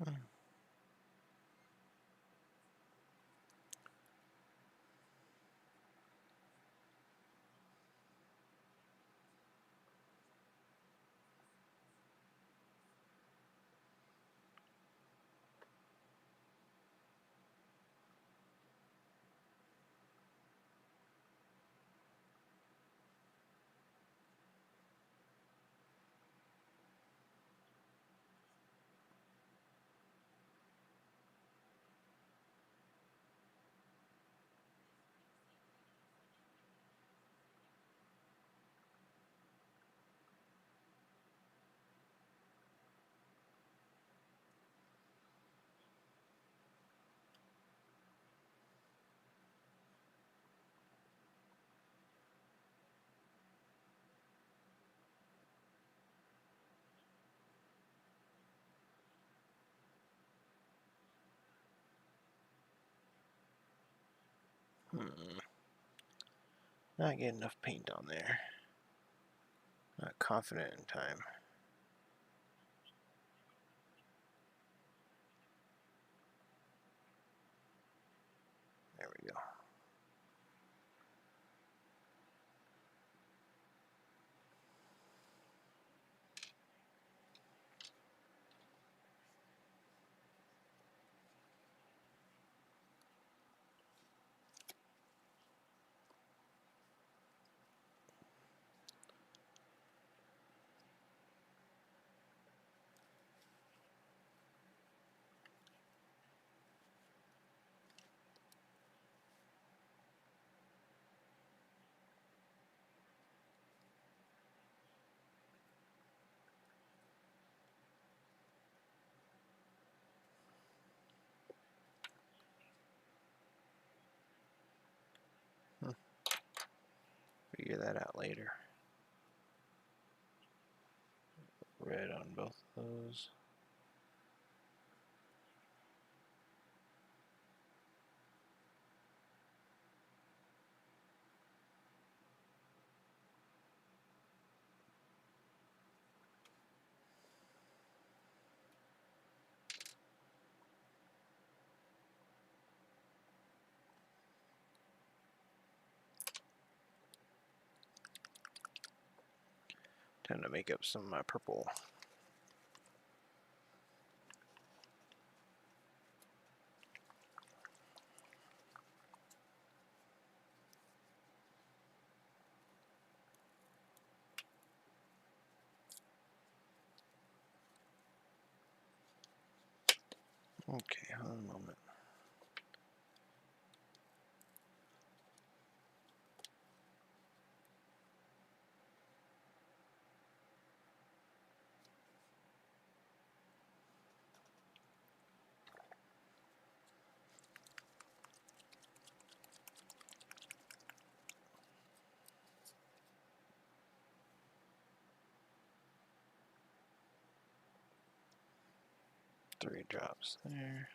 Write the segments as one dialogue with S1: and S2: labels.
S1: Hmm. Not getting enough paint on there. Not confident in time. There we go. Figure that out later. Red on both of those. Time to make up some of my purple. Okay, hold on a moment. Three drops there.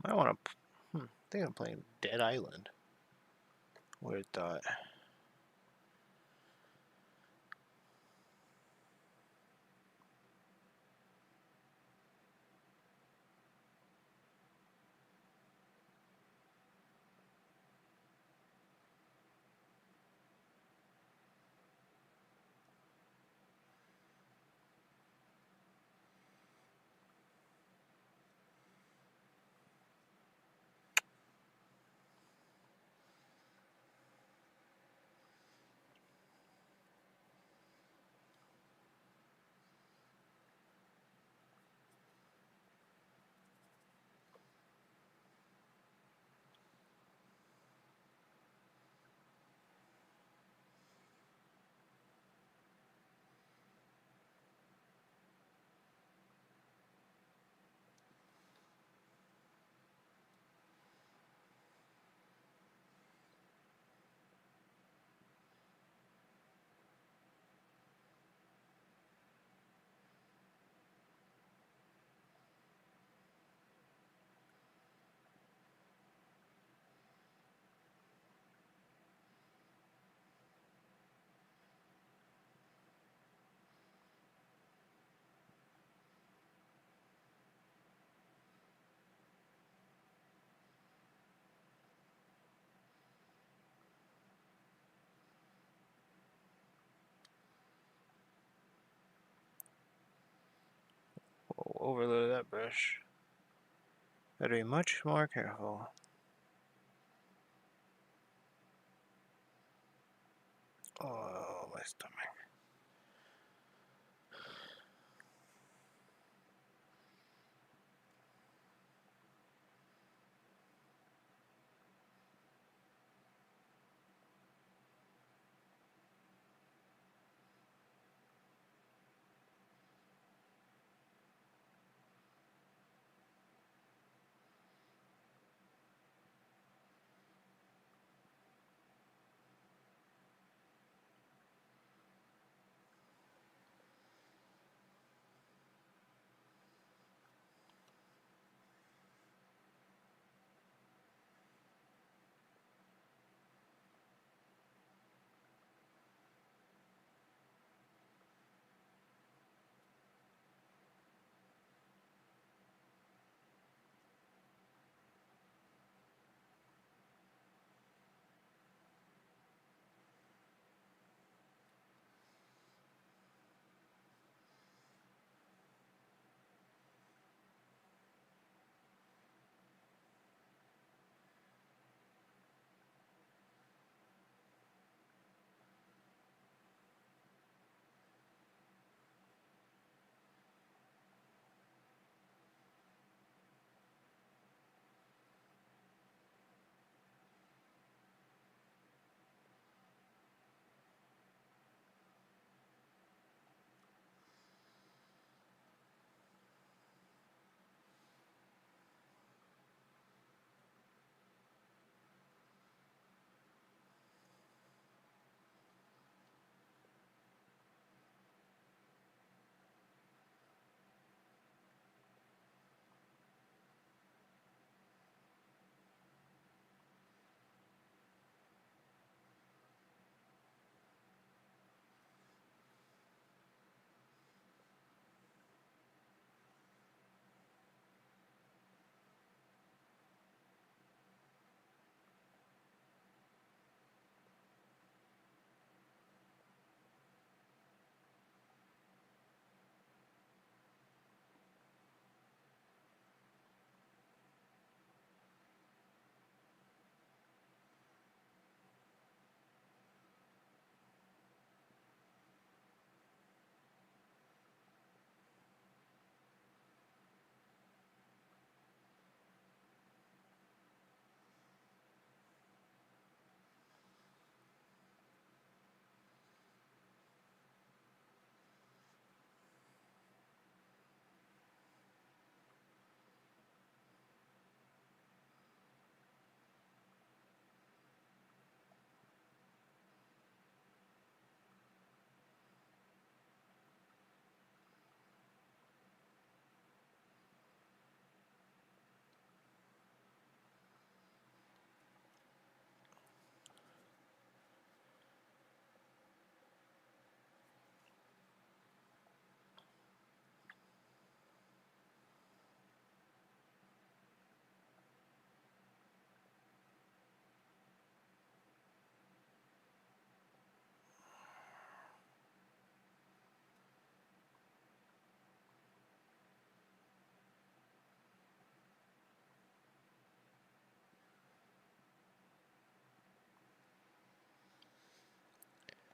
S1: I want to. I think I'm playing Dead Island. Weird thought. Overloaded that brush. Gotta be much more careful. Oh, my stomach.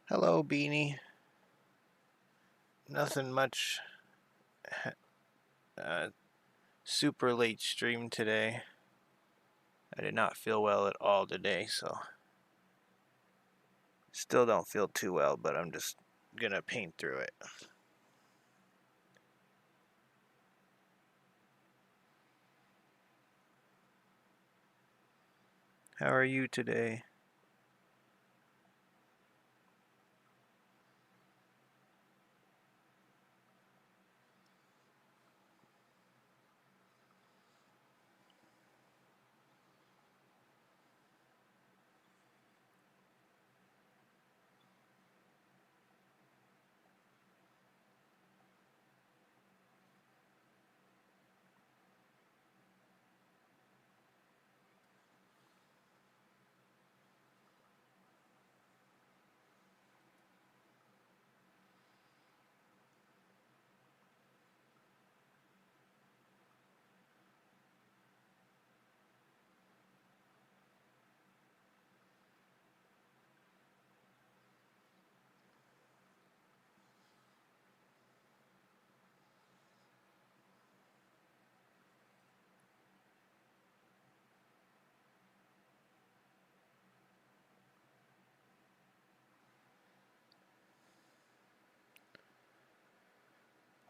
S1: Hello, Beanie. Nothing much. Super late stream today. I did not feel well at all today, so still don't feel too well, but I'm just gonna paint through it. How are you today?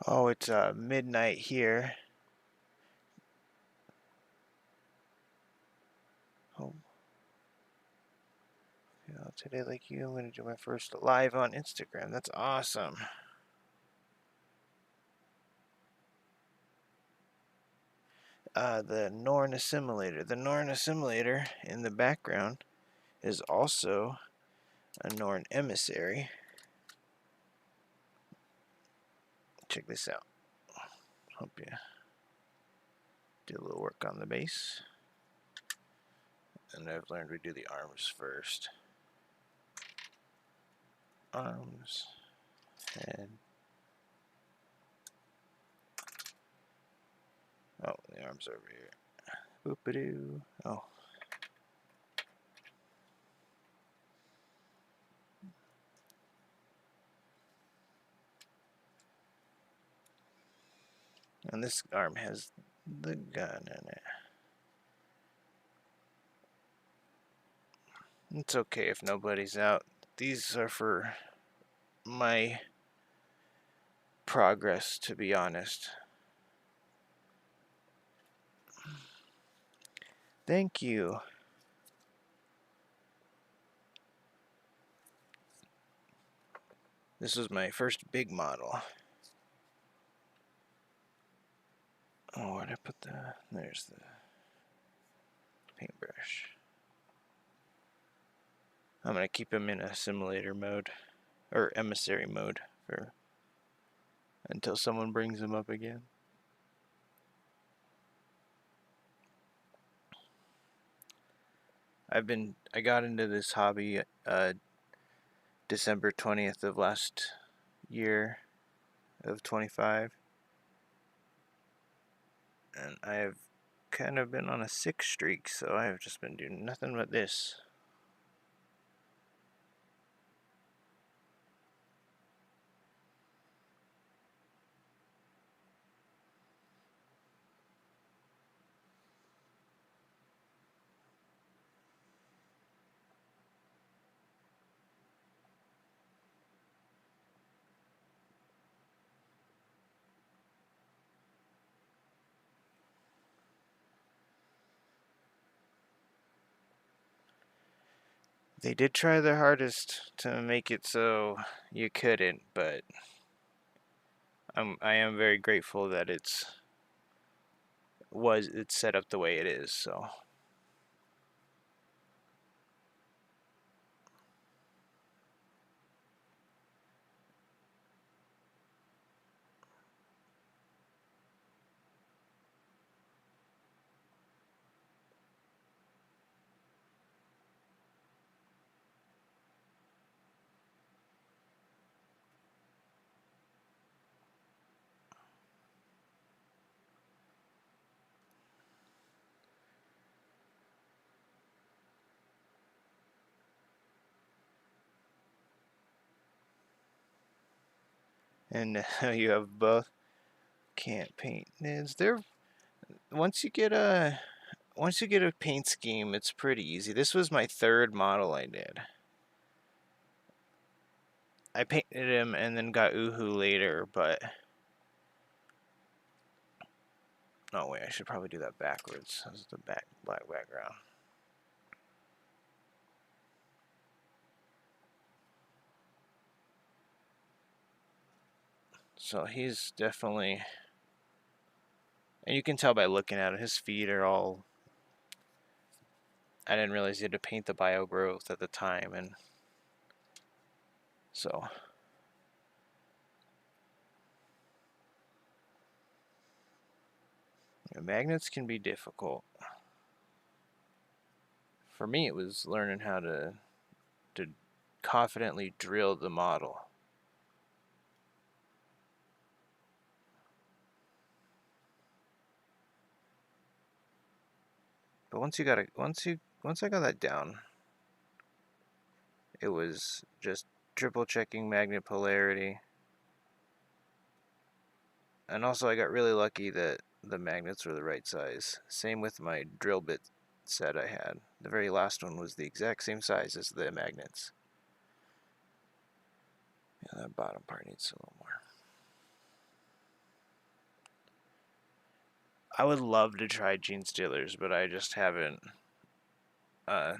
S1: Oh, it's midnight here. Oh, yeah, today, like you, I'm gonna do my first live on Instagram. That's awesome. The Norn Assimilator. The Norn Assimilator in the background is also a Norn emissary. Check this out. Hope you do a little work on the base. And I've learned we do the arms first. Arms, head. Oh, the arms over here. Boop-a-doo. Oh. And this arm has the gun in it. It's okay if nobody's out. These are for my progress, to be honest. Thank you. This was my first big model. Oh, where'd I put the... There's the paintbrush. I'm gonna keep him in a simulator mode, or emissary mode, for until someone brings him up again. I got into this hobby December 20th of last year of 25, and I have kind of been on a sick streak, so I have just been doing nothing but this. They did try their hardest to make it so you couldn't, but I am very grateful that it's set up the way it is. So And now you have both. Can't paint nids. Once you get a paint scheme, it's pretty easy. This was my third model I did. I painted him and then got Uhu later, but no wait, I should probably do that backwards. This is the black background. So he's definitely, and you can tell by looking at it, his feet are all, I didn't realize you had to paint the bio growth at the time, and so magnets can be difficult. For me, it was learning how to confidently drill the model. But once I got that down, it was just triple checking magnet polarity. And also I got really lucky that the magnets were the right size. Same with my drill bit set I had. The very last one was the exact same size as the magnets. Yeah, that bottom part needs a little more. I would love to try Gene Stealers, but I just haven't had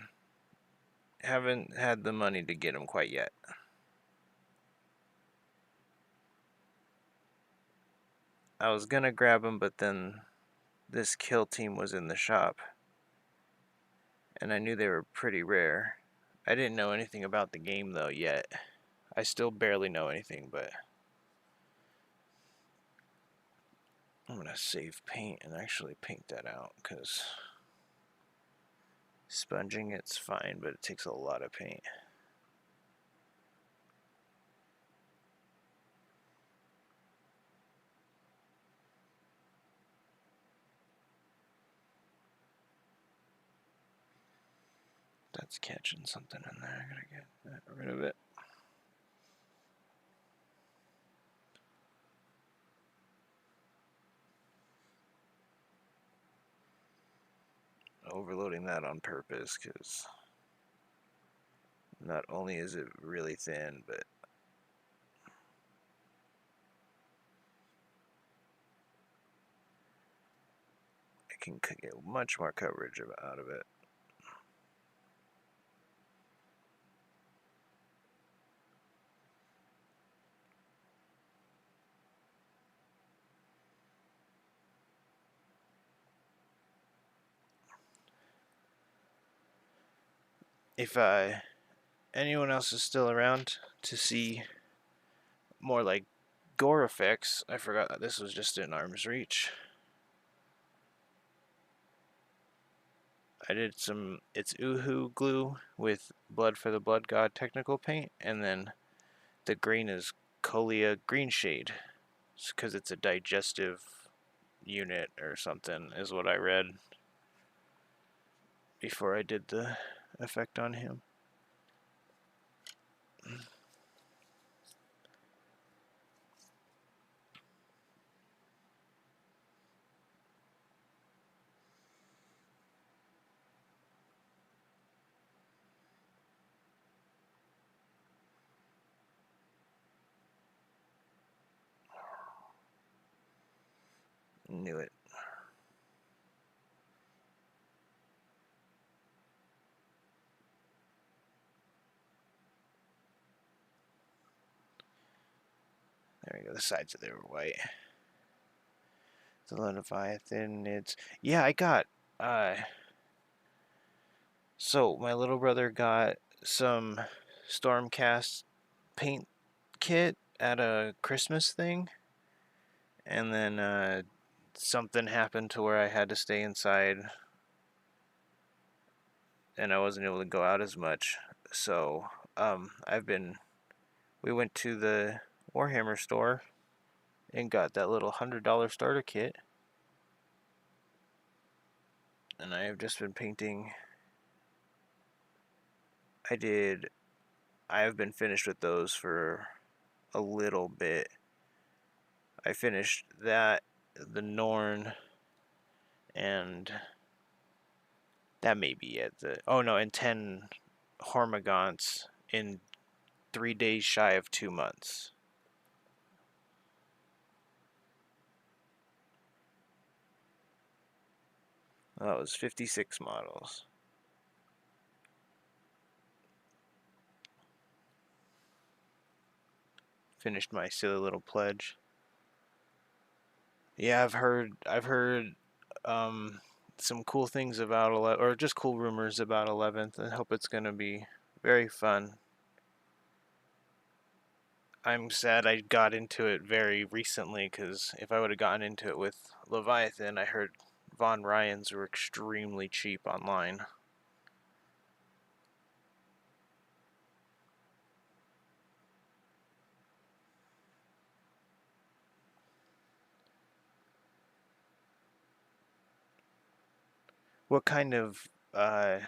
S1: the money to get them quite yet. I was gonna grab them, but then this kill team was in the shop, and I knew they were pretty rare. I didn't know anything about the game though yet. I still barely know anything, but I'm gonna save paint and actually paint that out, because sponging it's fine, but it takes a lot of paint. That's catching something in there. I gotta get rid of it. Overloading that on purpose, because not only is it really thin, but I can get much more coverage out of it. If anyone else is still around to see more like gore effects, I forgot that this was just in arm's reach. I did it's Uhu glue with Blood for the Blood God technical paint, and then the green is Colia green shade, because it's a digestive unit or something, is what I read before I did the effect on him. Knew it. There we go. The sides of there were white. The Leviathan. Yeah. I got So my little brother got some Stormcast paint kit at a Christmas thing, and then something happened to where I had to stay inside, and I wasn't able to go out as much. So we went to the Warhammer store and got that little $100 starter kit, and I have just been painting. I have been finished with those for a little bit. I finished that, the Norn, and that may be it. Oh no, and 10 Hormagaunts in 3 days shy of 2 months. That was 56 models. Finished my silly little pledge. Yeah, I've heard some cool things about 11, or just cool rumors about 11th. I hope it's gonna be very fun. I'm sad I got into it very recently, because if I would have gotten into it with Leviathan, I heard Von Ryans were extremely cheap online. What kind of uh,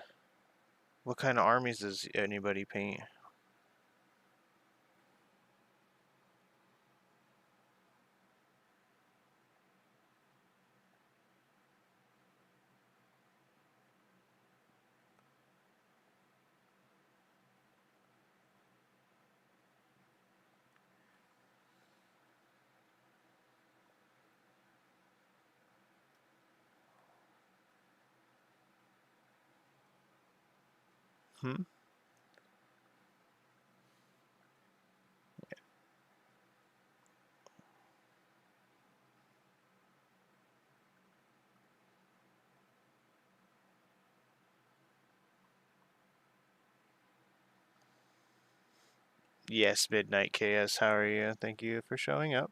S1: what kind of armies does anybody paint? Hmm? Yes, Midnight KS, how are you? Thank you for showing up.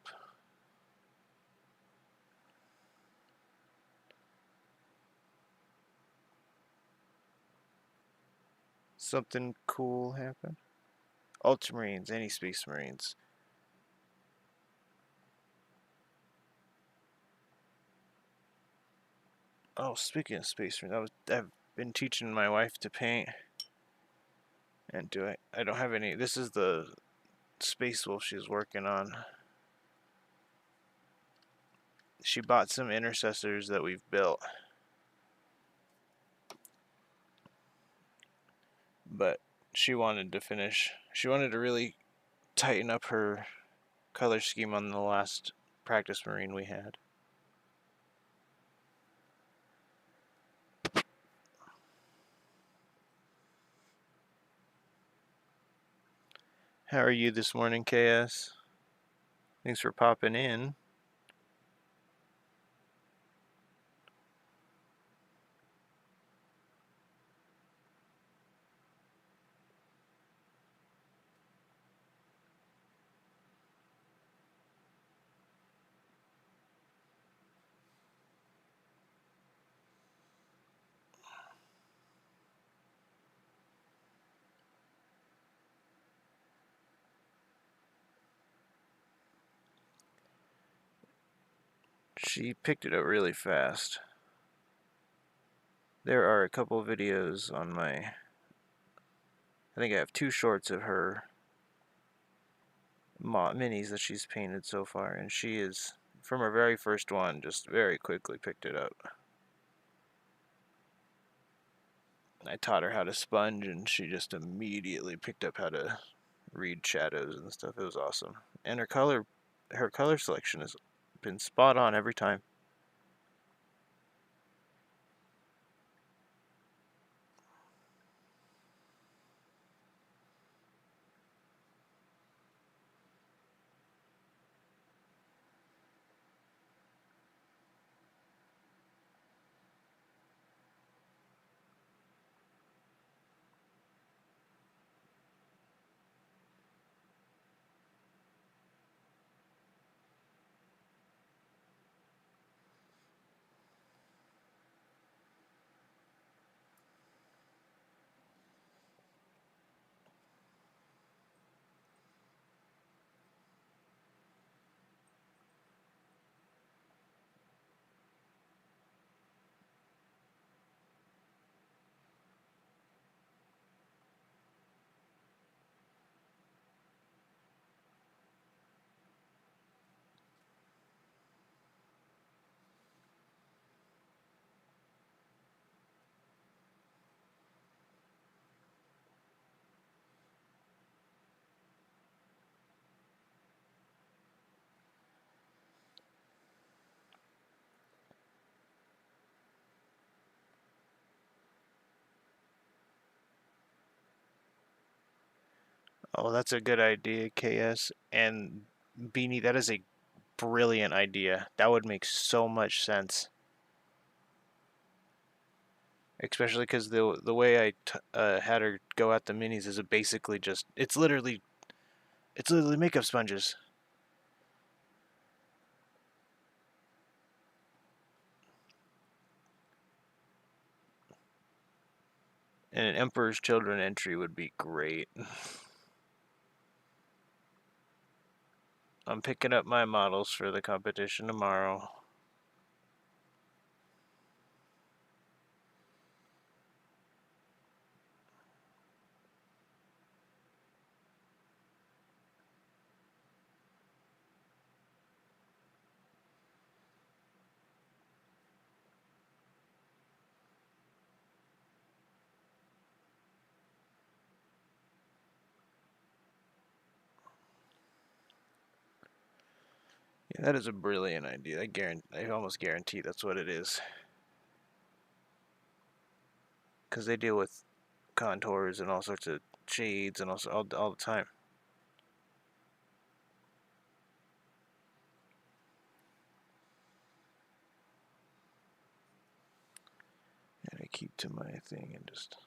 S1: Something cool happened? Ultramarines, any Space Marines. Oh, speaking of Space Marines, I've been teaching my wife to paint. And I don't have any. This is the Space Wolf she's working on. She bought some intercessors that we've built, but she wanted to finish. She wanted to really tighten up her color scheme on the last practice Marine we had. How are you this morning, KS? Thanks for popping in. She picked it up really fast. There are a couple videos on my. I think I have 2 shorts of her minis that she's painted so far, and she is, from her very first one, just very quickly picked it up. I taught her how to sponge, and she just immediately picked up how to read shadows and stuff. It was awesome, and her color selection has been spot on every time. Oh, that's a good idea, KS. And Beanie, that is a brilliant idea. That would make so much sense. Especially because the way I had her go at the minis is basically just it's literally makeup sponges. And an Emperor's Children entry would be great. I'm picking up my models for the competition tomorrow. Yeah, that is a brilliant idea. I almost guarantee that's what it is. Because they deal with contours and all sorts of shades and also all the time. And I keep to my thing and just...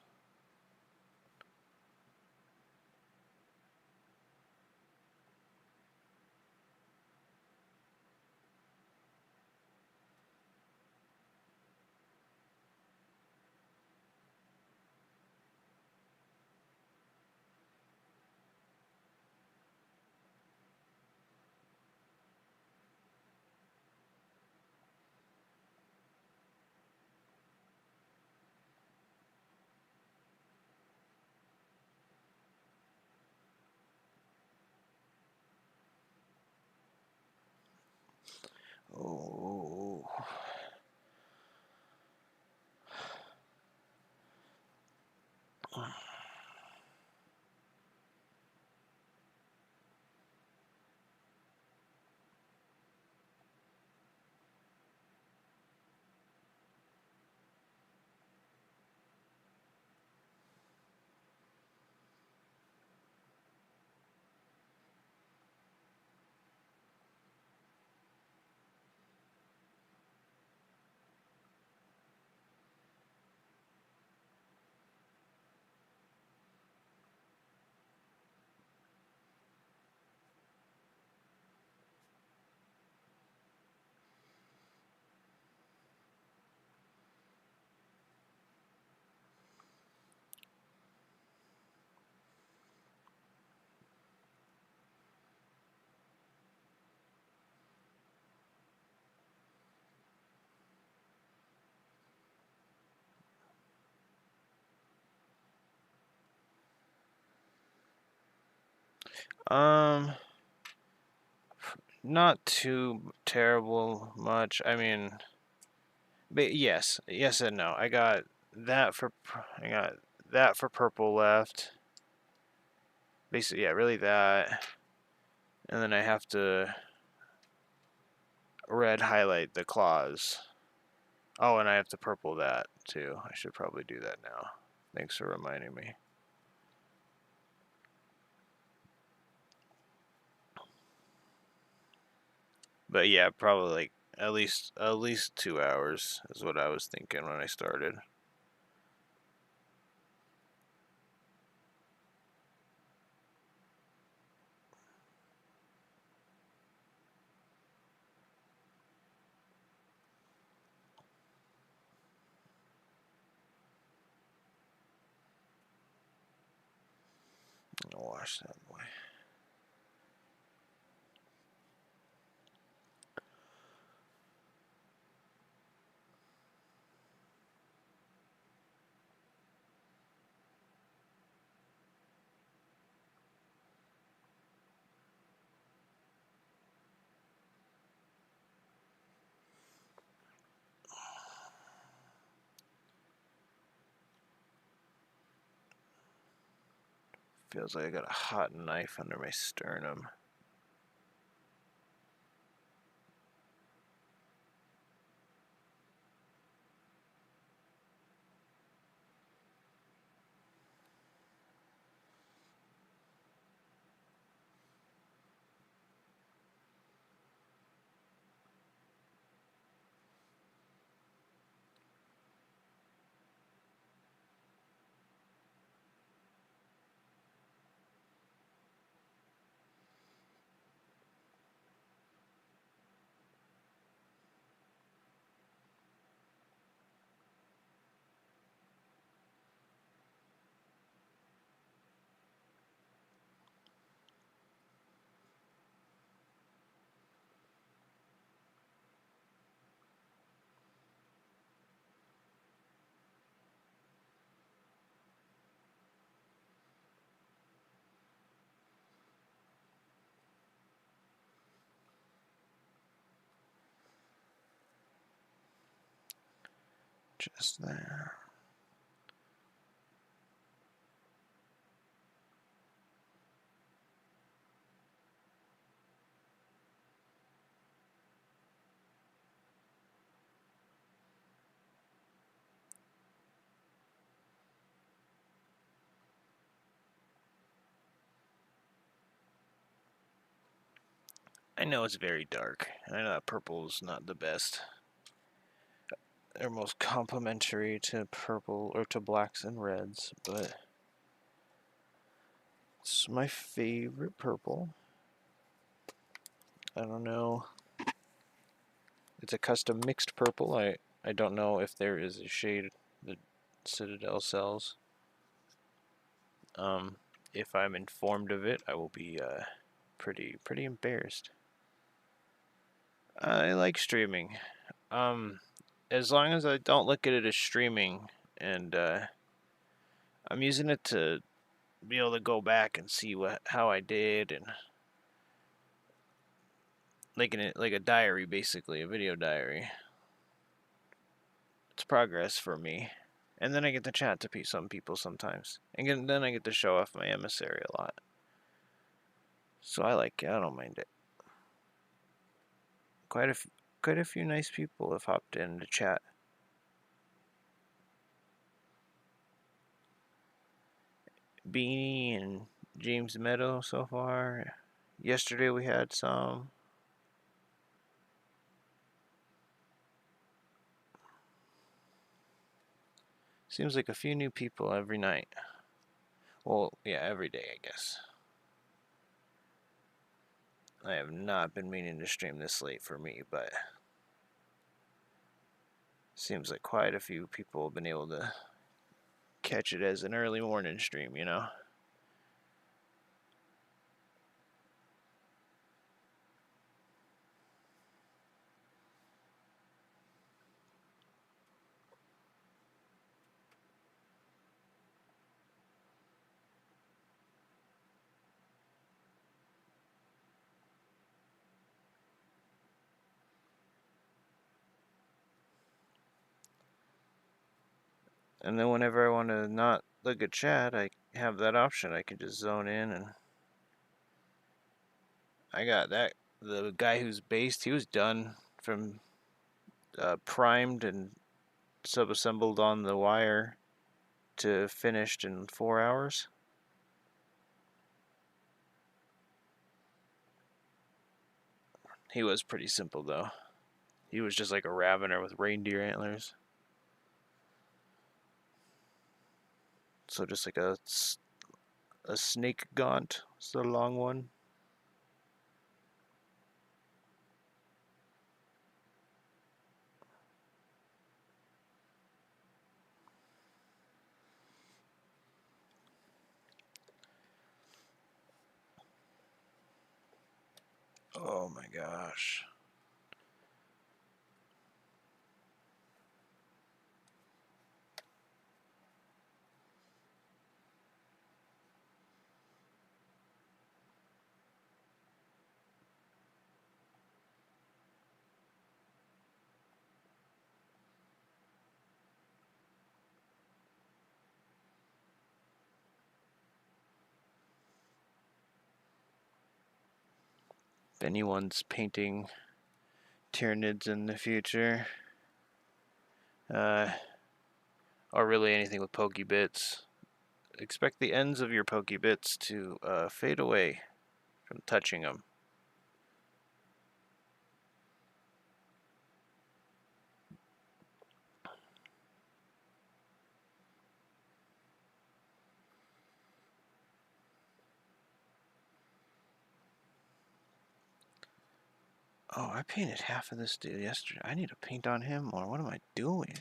S1: Oh. Um, not too terrible much. I mean, but yes and no. I got that for purple left. Basically, yeah, really that. And then I have to red highlight the claws. Oh, and I have to purple that too. I should probably do that now. Thanks for reminding me. But yeah, probably like at least 2 hours is what I was thinking when I started. I'll wash that boy. Feels like I got a hot knife under my sternum. Just there. I know it's very dark. I know that purple's not the best. They're most complementary to purple or to blacks and reds, but it's my favorite purple. I don't know. It's a custom mixed purple. I don't know if there is a shade that Citadel sells. If I'm informed of it, I will be pretty embarrassed. I like streaming. As long as I don't look at it as streaming, and I'm using it to be able to go back and see how I did, and like a diary, basically a video diary. It's progress for me, and then I get to chat to some people sometimes, and then I get to show off my emissary a lot. So I like it. I don't mind it. Quite a few nice people have hopped in to chat. Beanie and James Meadow so far. Yesterday we had some. Seems like a few new people every night. Well, yeah, every day, I guess. I have not been meaning to stream this late for me, but seems like quite a few people have been able to catch it as an early morning stream, you know? And then whenever I want to not look at chat, I have that option. I can just zone in, and I got that. The guy who's based, he was done from primed and sub-assembled on the wire to finished in 4 hours. He was pretty simple though. He was just like a ravener with reindeer antlers. So just like a snake gaunt. It's the long one. Oh my gosh. If anyone's painting Tyranids in the future, or really anything with Pokebits, expect the ends of your Pokebits to fade away from touching them. Oh, I painted half of this dude yesterday. I need to paint on him more. What am I doing?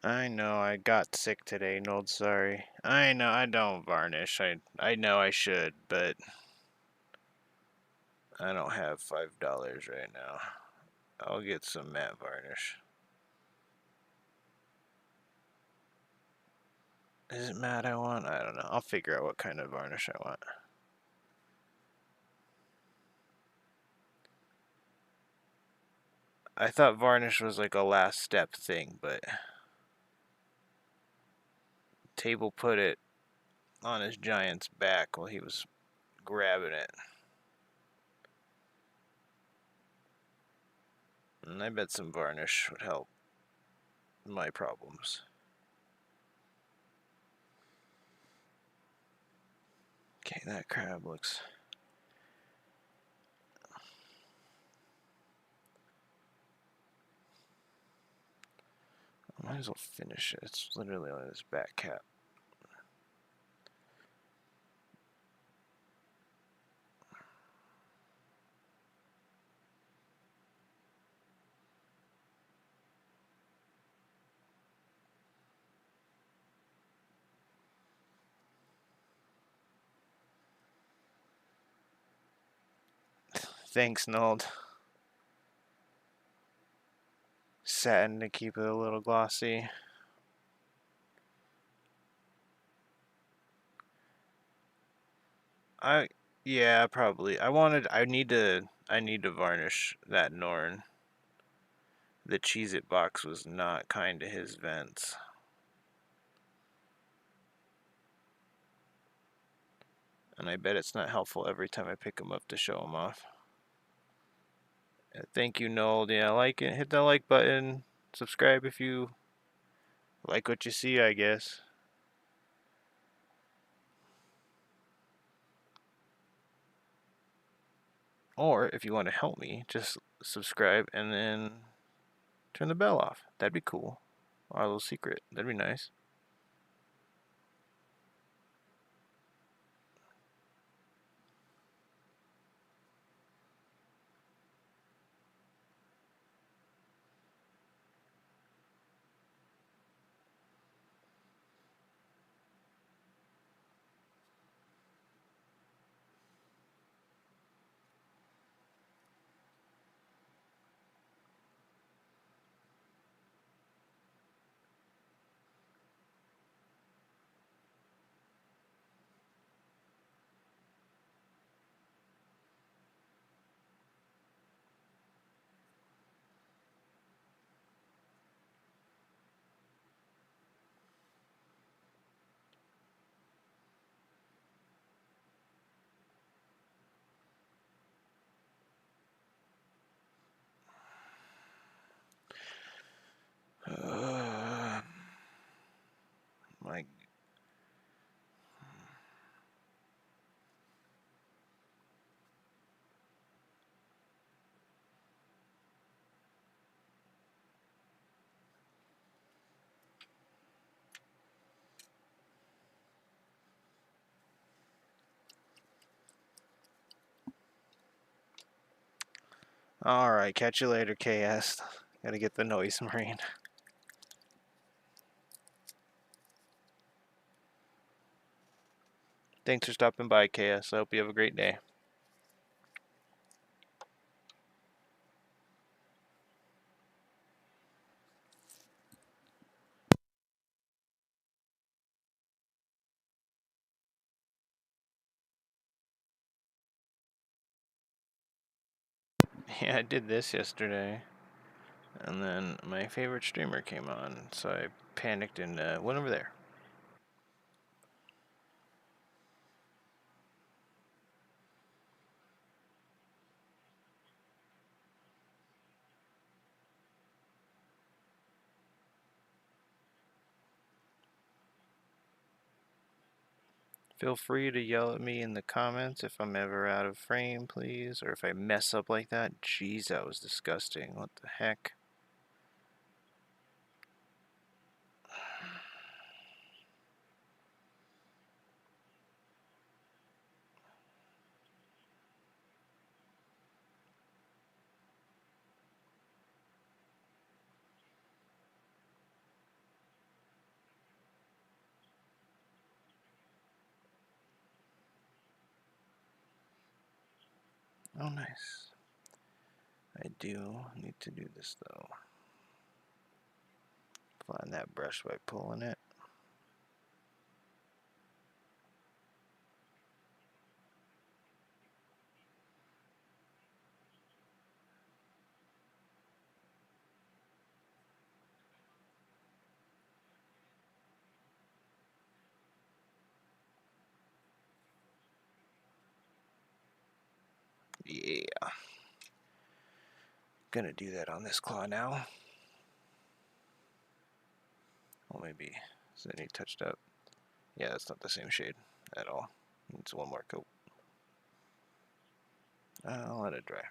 S1: I know I got sick today, Nold, sorry. I know I don't varnish. I know I should, but I don't have $5 right now. I'll get some matte varnish. Is it matte I want? I don't know. I'll figure out what kind of varnish I want. I thought varnish was like a last step thing, but Table put it on his giant's back while he was grabbing it. And I bet some varnish would help my problems. Okay, that crab looks... I might as well finish it. It's literally on his back cap. Thanks, Nold. Satin to keep it a little glossy. Yeah, probably. I need to varnish that Norn. The Cheez-It box was not kind to his vents. And I bet it's not helpful every time I pick him up to show him off. Thank you, Nold. Yeah, like it. Hit that like button. Subscribe if you like what you see, I guess. Or if you want to help me, just subscribe and then turn the bell off. That'd be cool. Our little secret. That'd be nice. My Alright, catch you later, KS. Gotta get the noise marine. Thanks for stopping by, KS. I hope you have a great day. Yeah, I did this yesterday. And then my favorite streamer came on, so I panicked and went over there. Feel free to yell at me in the comments if I'm ever out of frame, please. Or if I mess up like that. Jeez, that was disgusting. What the heck? Oh, nice. I do need to do this though. Find that brush by pulling it. Yeah. Gonna do that on this claw now. Well, maybe is it any touched up? Yeah, it's not the same shade at all. It's one more coat. I'll let it dry.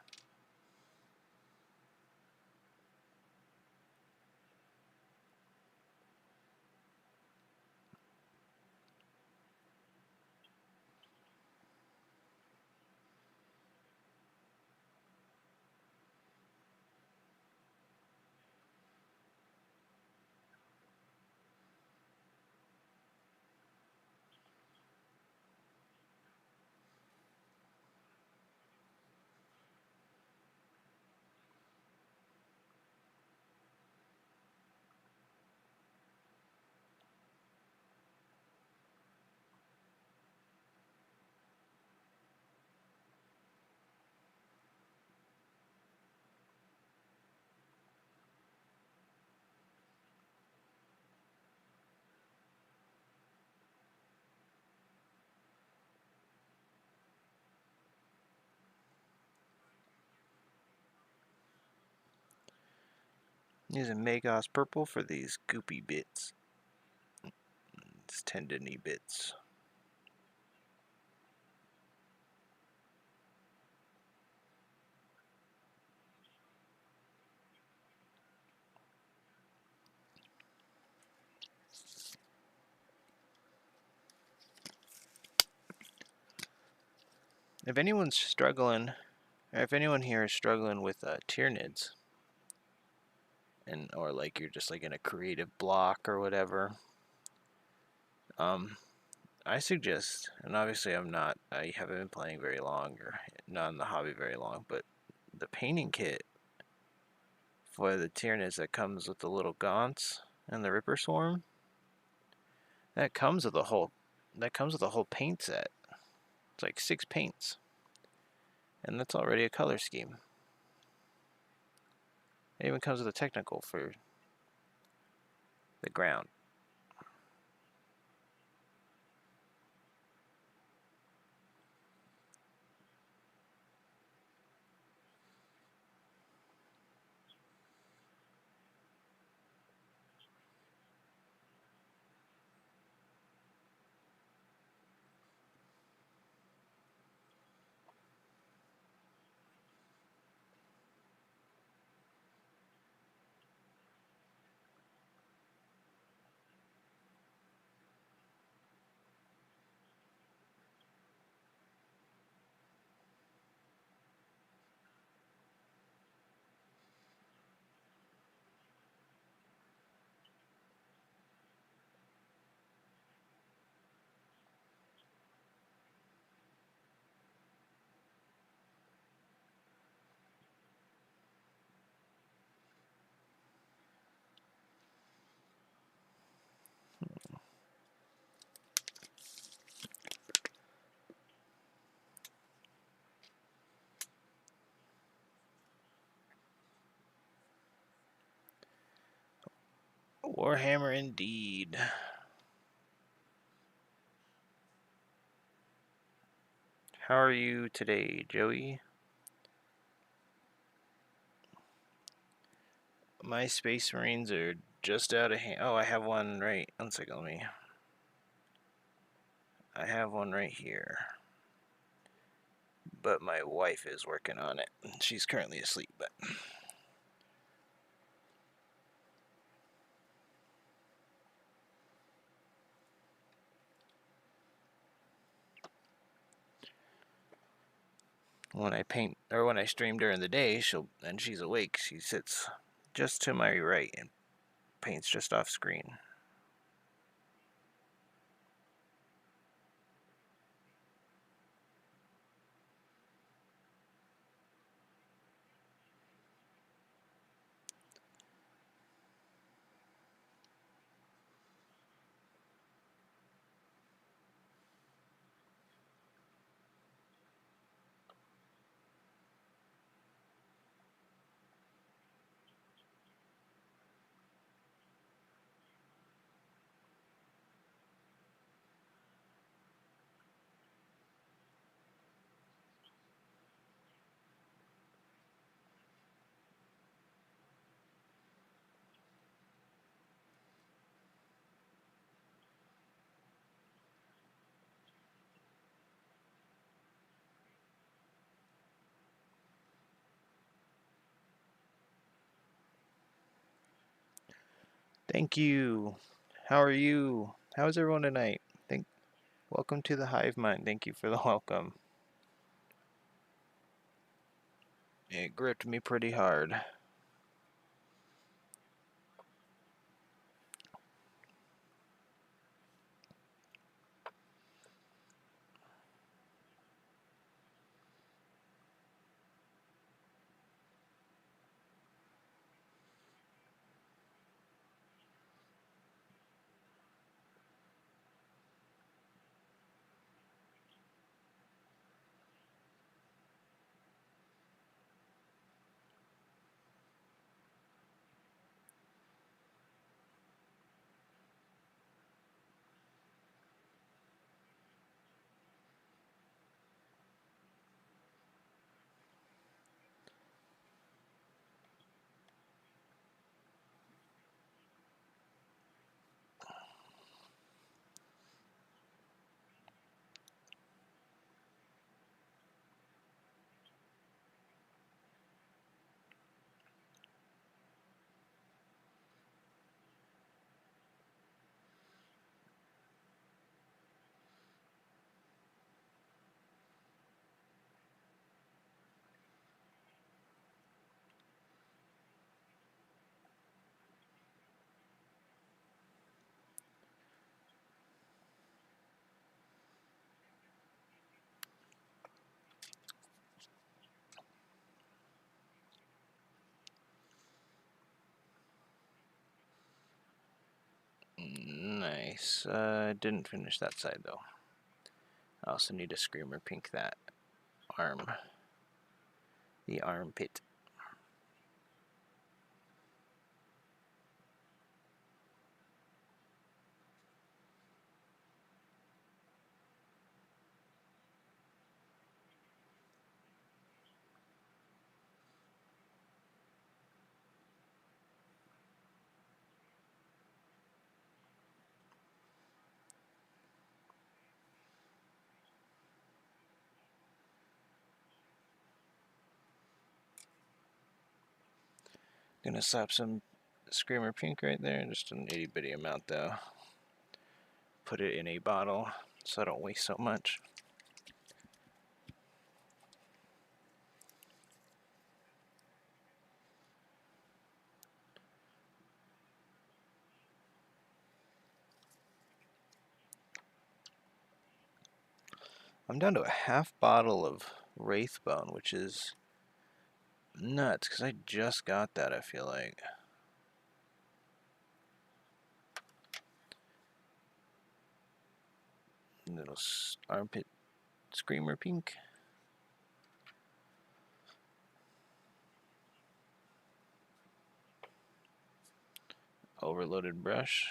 S1: Using Magos purple for these goopy bits. It's tendony bits. If anyone's struggling, or if anyone here is struggling with Tyranids, or like you're just like in a creative block or whatever, I suggest, and obviously I haven't been playing very long or not in the hobby very long, but the painting kit for the Tyranids that comes with the little gaunts and the Ripper Swarm, that comes with a whole paint set. It's like 6 paints, and that's already a color scheme. It even comes with a technical for the ground. Warhammer indeed. How are you today, Joey? My Space Marines are just out of hand. Oh, I have one right. One second, let me. I have one right here. But my wife is working on it. She's currently asleep, but. When I paint, or when I stream during the day, and she's awake, she sits just to my right and paints just off screen. Thank you. How are you? How's everyone tonight? Welcome to the Hive Mind. Thank you for the welcome. It gripped me pretty hard. Nice. Didn't finish that side though. I also need to screamer pink that arm. The armpit. Gonna slap some screamer pink right there, just an itty bitty amount though. Put it in a bottle so I don't waste so much. I'm down to a half bottle of Wraithbone, which is nuts because I just got that, I feel like. Little armpit screamer pink. Overloaded brush.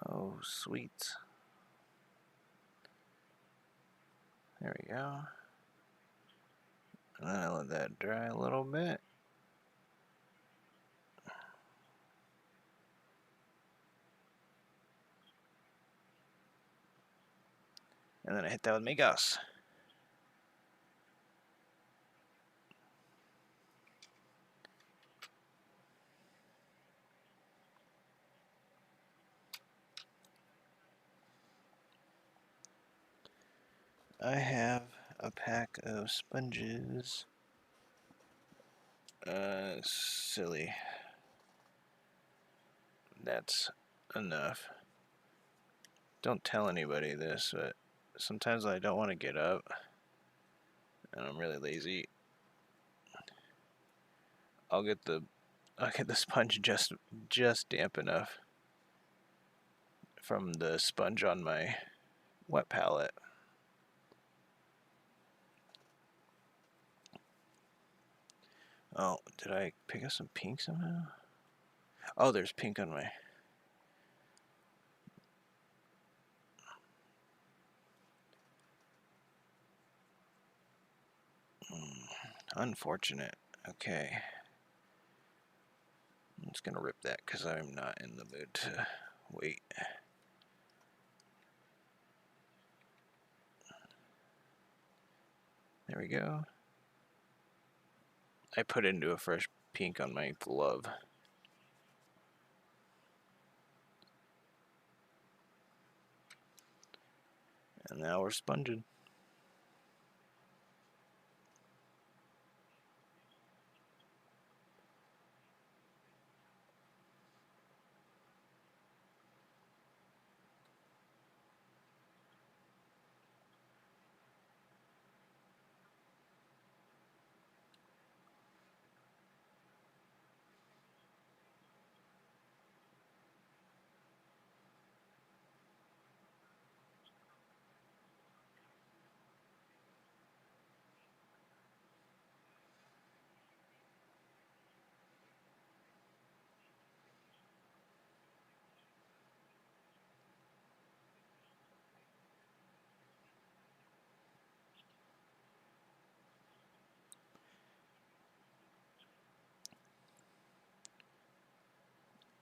S1: Oh, sweet. There we go. And then I let that dry a little bit. And then I hit that with Megos. I have a pack of sponges. Silly. That's enough. Don't tell anybody this, but sometimes I don't want to get up, and I'm really lazy. I'll get the sponge just damp enough from the sponge on my wet palette. Oh, did I pick up some pink somehow? Oh, there's pink on my... Unfortunate. Okay. I'm just gonna rip that because I'm not in the mood to wait. There we go. I put into a fresh pink on my glove. And now we're sponging.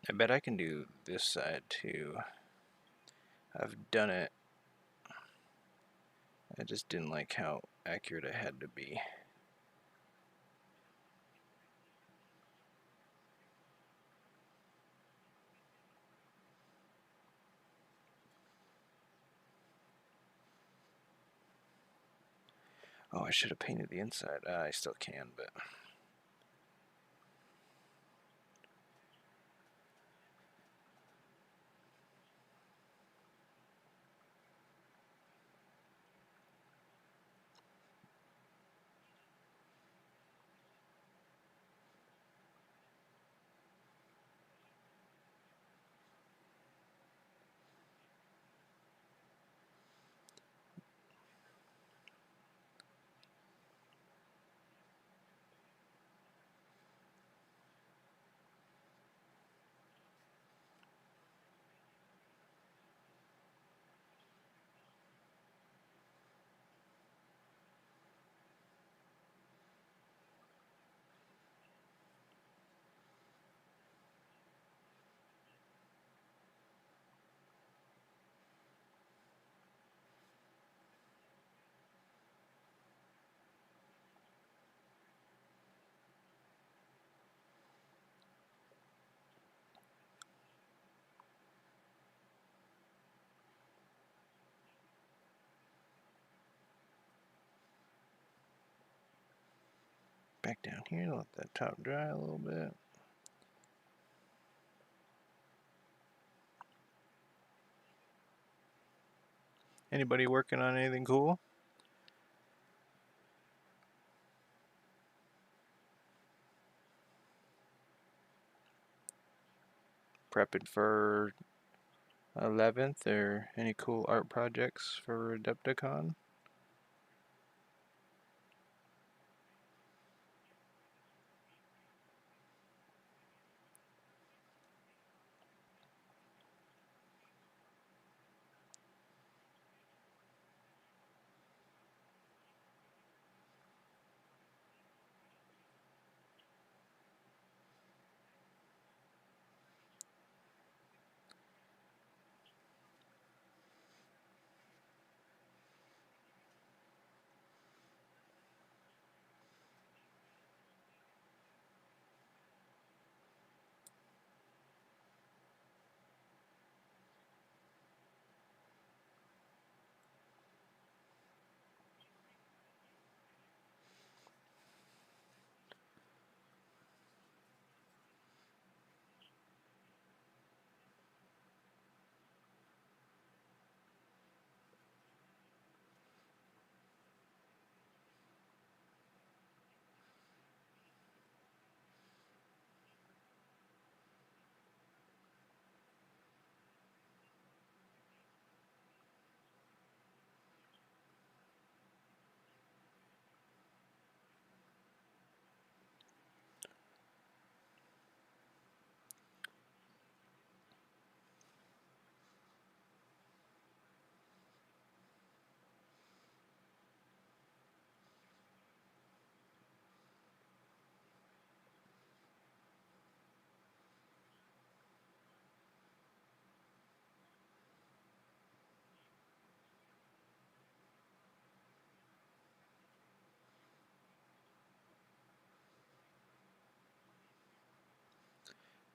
S1: I bet I can do this side too. I've done it. I just didn't like how accurate I had to be. Oh, I should have painted the inside. I still can, but... Back down here, let that top dry a little bit. Anybody working on anything cool? Prepping for 11th or any cool art projects for Adepticon?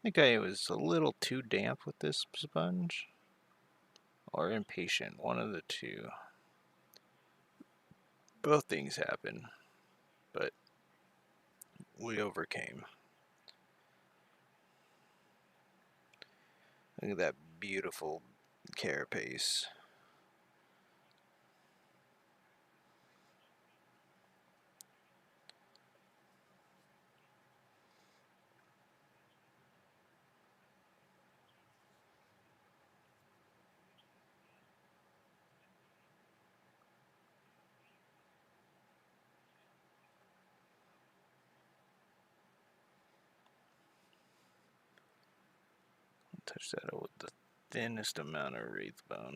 S1: think I was a little too damp with this sponge. Or impatient, one of the two. Both things happen, but we overcame. Look at that beautiful carapace. Touch that with the thinnest amount of wraith bone.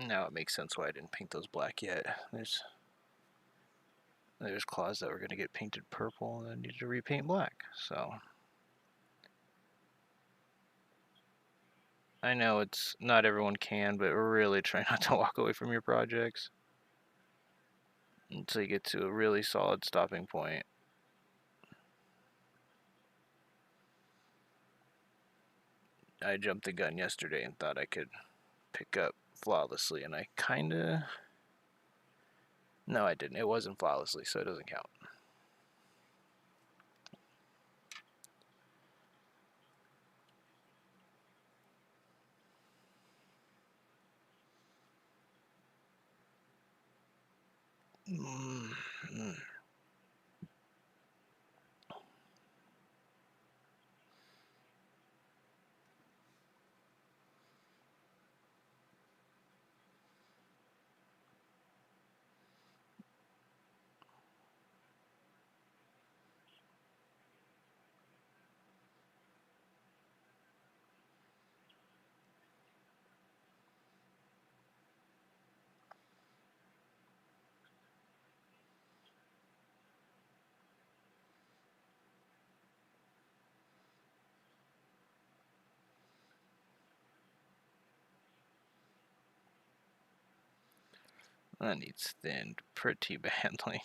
S1: Now it makes sense why I didn't paint those black yet. There's claws that were going to get painted purple and I needed to repaint black, so. I know it's not everyone can, but really try not to walk away from your projects until you get to a really solid stopping point. I jumped the gun yesterday and thought I could pick up flawlessly, and I kinda... No, I didn't. It wasn't flawlessly, so it doesn't count. That needs thinned pretty badly.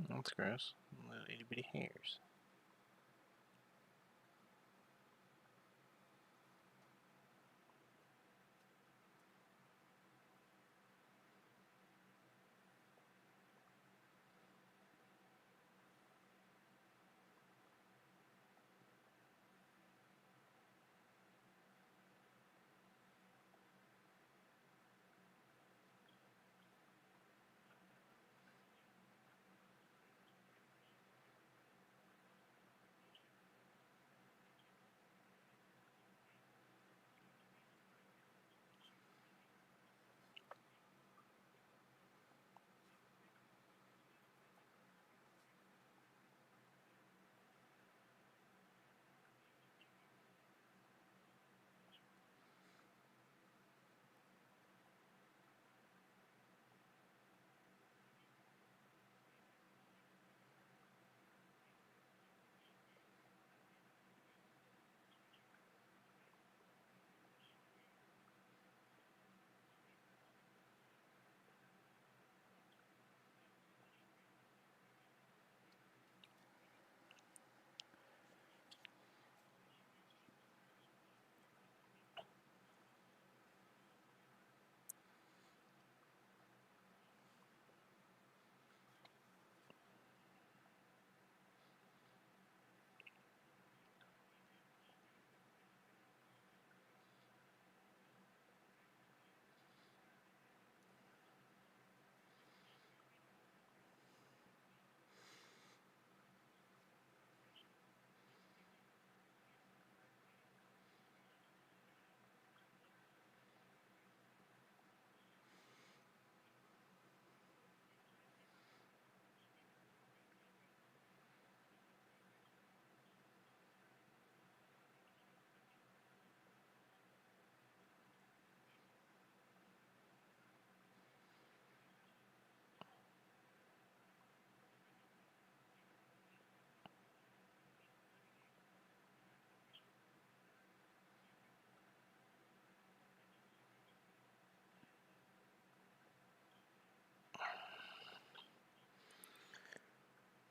S1: That's gross. Little itty bitty hairs.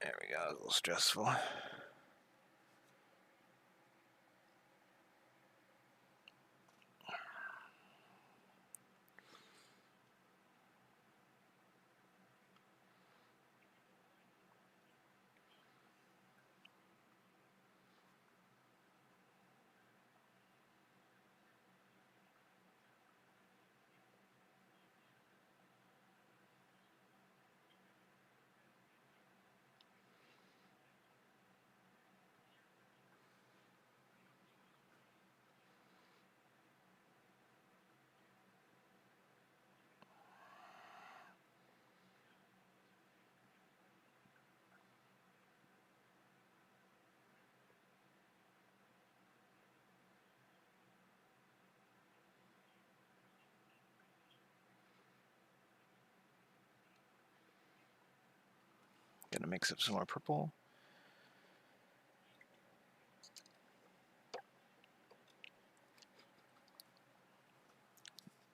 S1: There we go, a little stressful. Gonna mix up some more purple.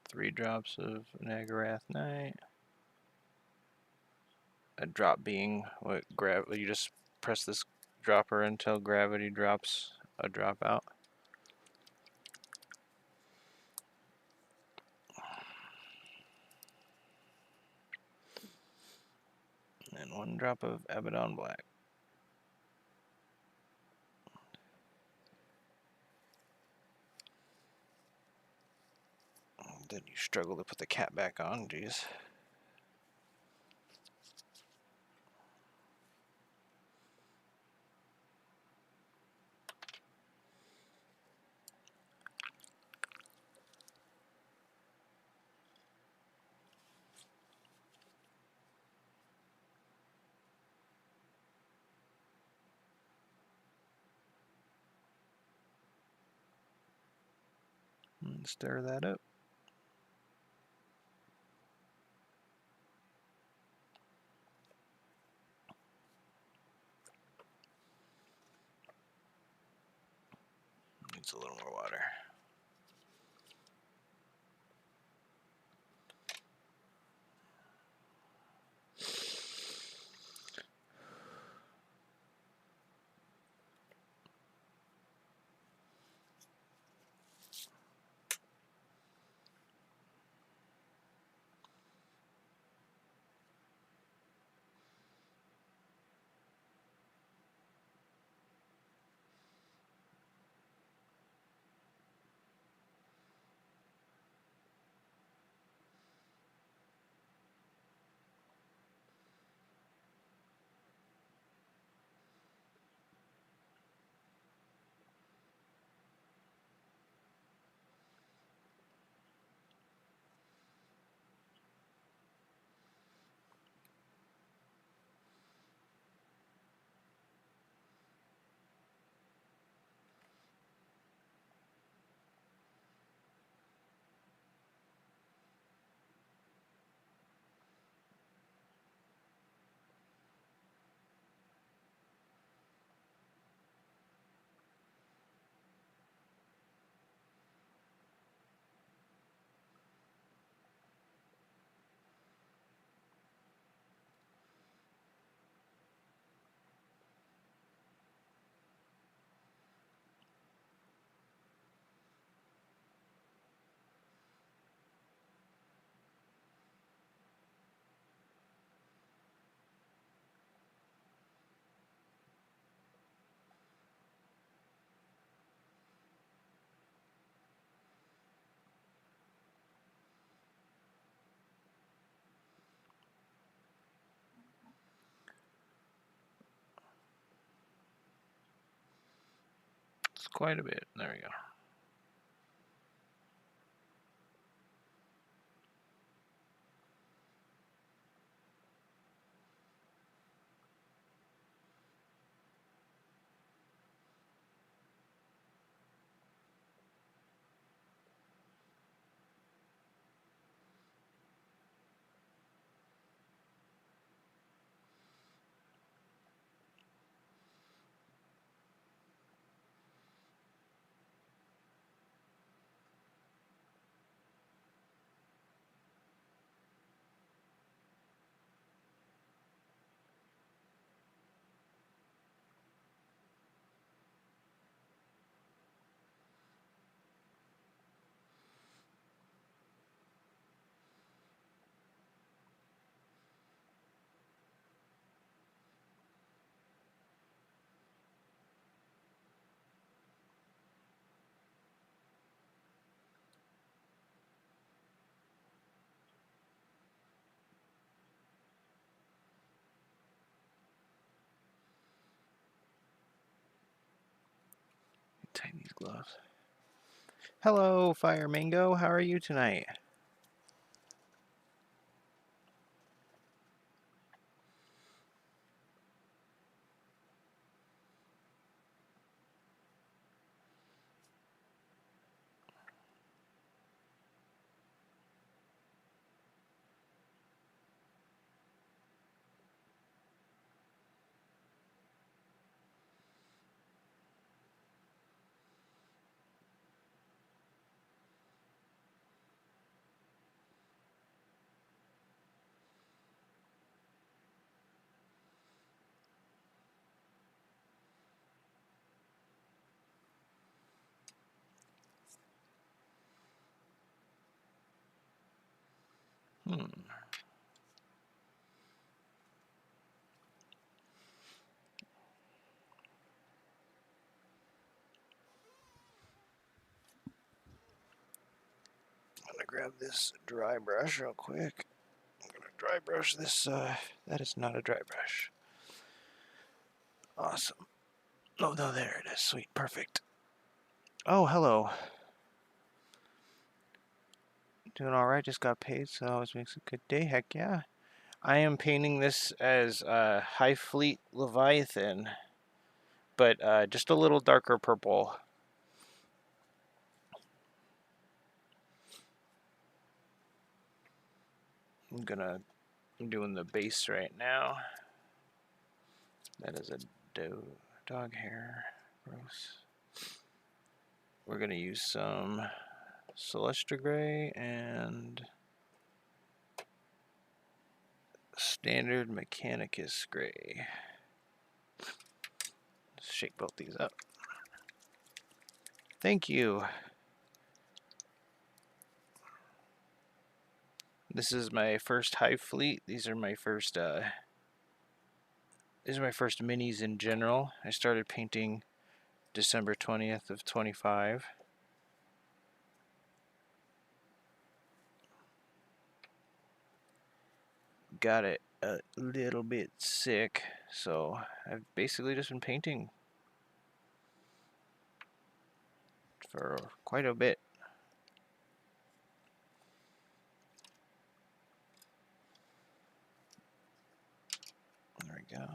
S1: Three drops of Nagarath Night. A drop being what you just press this dropper until gravity drops a drop out. And 1 drop of Abaddon Black. Then you struggle to put the cap back on, jeez. And stir that up. Needs a little more water. Quite a bit. There we go. Tighten these gloves. Hello, Fire Mango. How are you tonight? I'm gonna grab this dry brush real quick. I'm gonna dry brush this. That is not a dry brush. Awesome. Oh, no, there it is. Sweet. Perfect. Oh, hello. Doing alright. Just got paid, so always makes a good day. Heck yeah. I am painting this as Hive Fleet Leviathan, but just a little darker purple. I'm doing the base right now. That is a dog hair. Gross. We're gonna use some Celestra Gray and standard Mechanicus Gray. Let's shake both these up. Thank you. This is my first Hive Fleet. These are my first minis in general. I started painting December 20th of 25. Got it a little bit sick, so I've basically just been painting for quite a bit. There we go.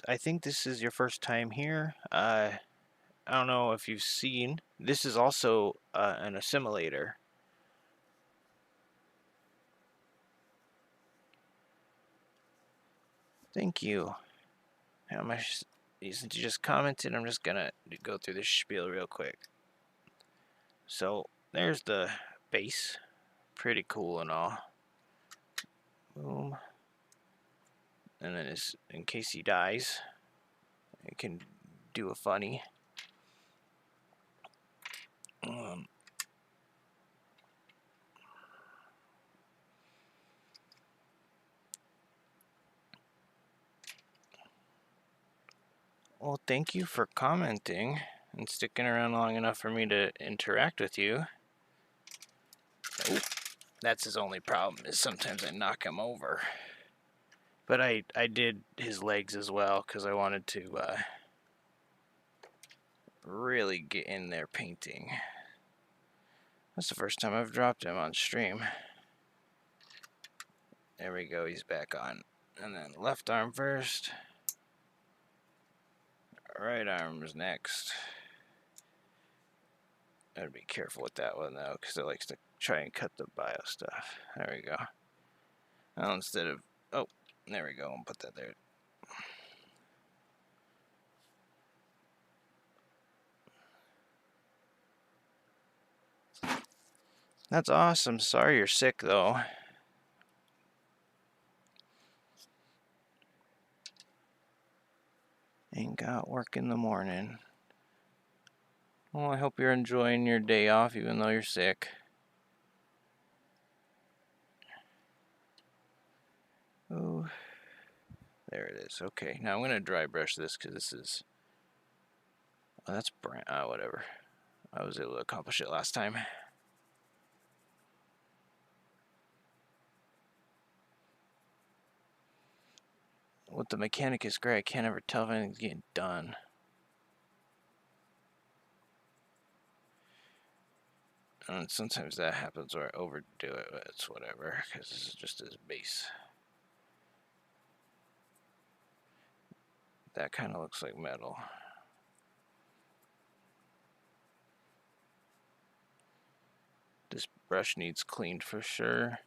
S1: I think this is your first time here. I don't know if you've seen. This is also an assimilator. Thank you. How much? Since you just commented, I'm just gonna go through this spiel real quick. So there's the base, pretty cool and all. Boom. And then in case he dies, it can do a funny. Well, thank you for commenting. and sticking around long enough for me to interact with you. Oh, that's his only problem, is sometimes I knock him over. But I did his legs as well, because I wanted to really get in there painting. That's the first time I've dropped him on stream. There we go, he's back on. And then left arm first. Right arm is next. Gotta be careful with that one though, because it likes to try and cut the bio stuff. There we go. Now instead of, oh, there we go, I'll put that there. That's awesome. Sorry you're sick though. Ain't got work in the morning. Well, I hope you're enjoying your day off even though you're sick. Oh, there it is. Okay, now I'm going to dry brush this because this is... Oh, that's brown. Whatever. I was able to accomplish it last time. With the Mechanicus gray, I can't ever tell if anything's getting done. And sometimes that happens where I overdo it, but it's whatever, because this is just his base. That kind of looks like metal. This brush needs cleaned for sure.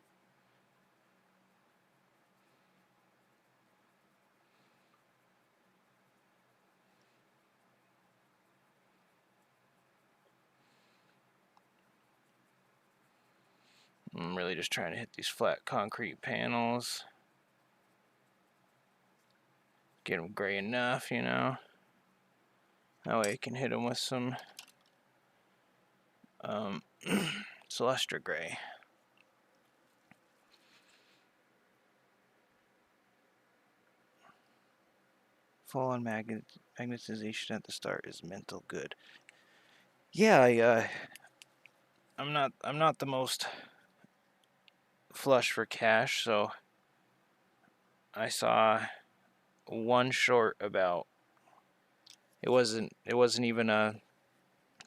S1: I'm really just trying to hit these flat concrete panels. Get them gray enough, you know. That way I can hit them with some Celestra gray. Full on magnetization at the start is mental good. Yeah, I'm not the most flush for cash, so I saw one short about it wasn't even a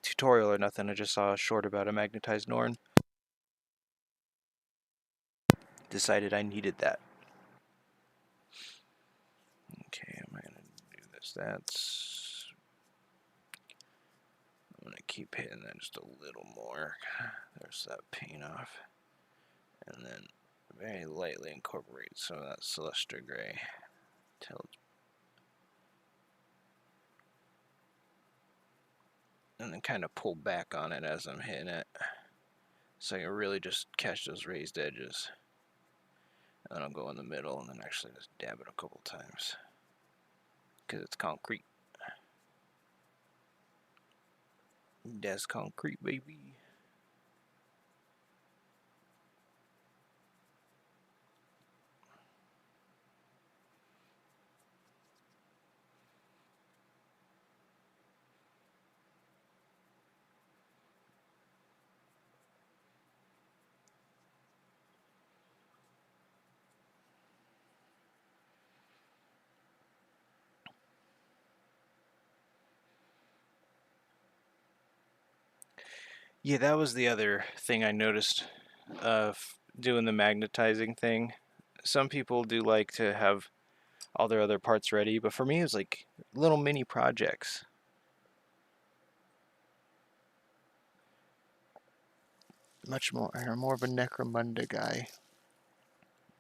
S1: tutorial or nothing. I just saw a short about a magnetized Norn. Decided I needed that. Okay, I'm gonna do this. I'm gonna keep hitting that just a little more. There's that paint off. And then very lightly incorporate some of that Celestra gray till it's, and then kind of pull back on it as I'm hitting it, so I can really just catch those raised edges. And then I'll go in the middle and then actually just dab it a couple times, because it's concrete. That's concrete, baby. Yeah, that was the other thing I noticed of doing the magnetizing thing. Some people do like to have all their other parts ready, but for me it was like little mini projects. Much more of a Necromunda guy.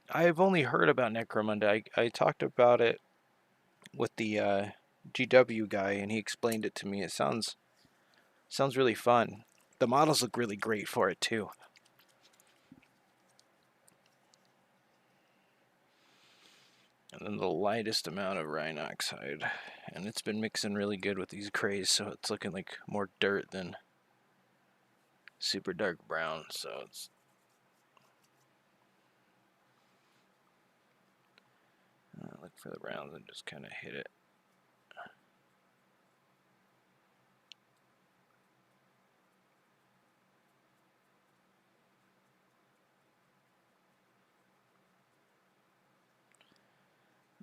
S1: I've only heard about Necromunda. I talked about it with the GW guy, and he explained it to me. It sounds really fun. The models look really great for it too. And then the lightest amount of Rhinox hide, and it's been mixing really good with these grays, so it's looking like more dirt than super dark brown. So it's look for the rounds and just kind of hit it.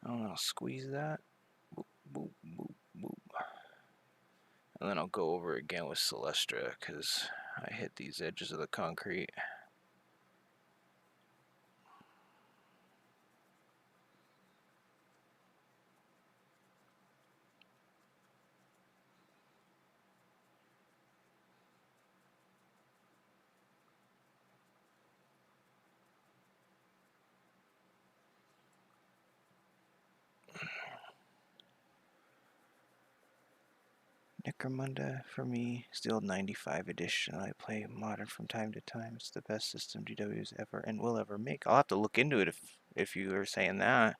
S1: I'll squeeze that. Boop, boop, boop, boop. And then I'll go over again with Celestra because I hit these edges of the concrete. Necromunda for me, still 95 edition. I play modern from time to time. It's the best system GW's ever and will ever make. I'll have to look into it if you are saying that.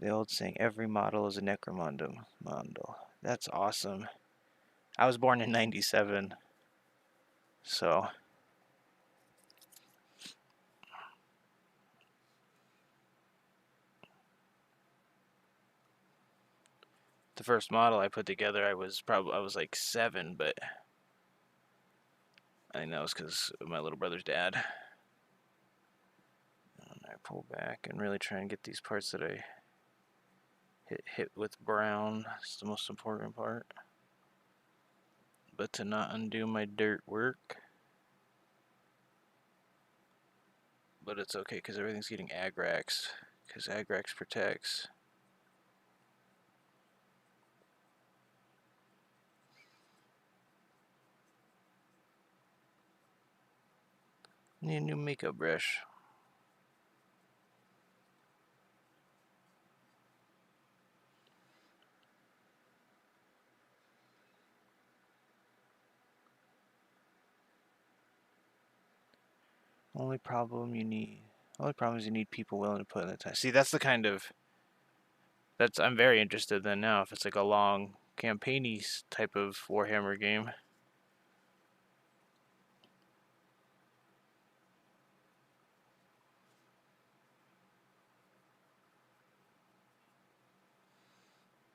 S1: The old saying, every model is a Necromunda model. That's awesome. I was born in 97, so the first model I put together, I was like 7, but I think that was because of my little brother's dad. And I pull back and really try and get these parts that I hit with brown. It's the most important part. But to not undo my dirt work. But it's okay because everything's getting Agrax, because Agrax protects. Need a new makeup brush. Only problem is you need people willing to put in the time. See, that's the kind of I'm very interested in now. If it's like a long campaigny type of Warhammer game.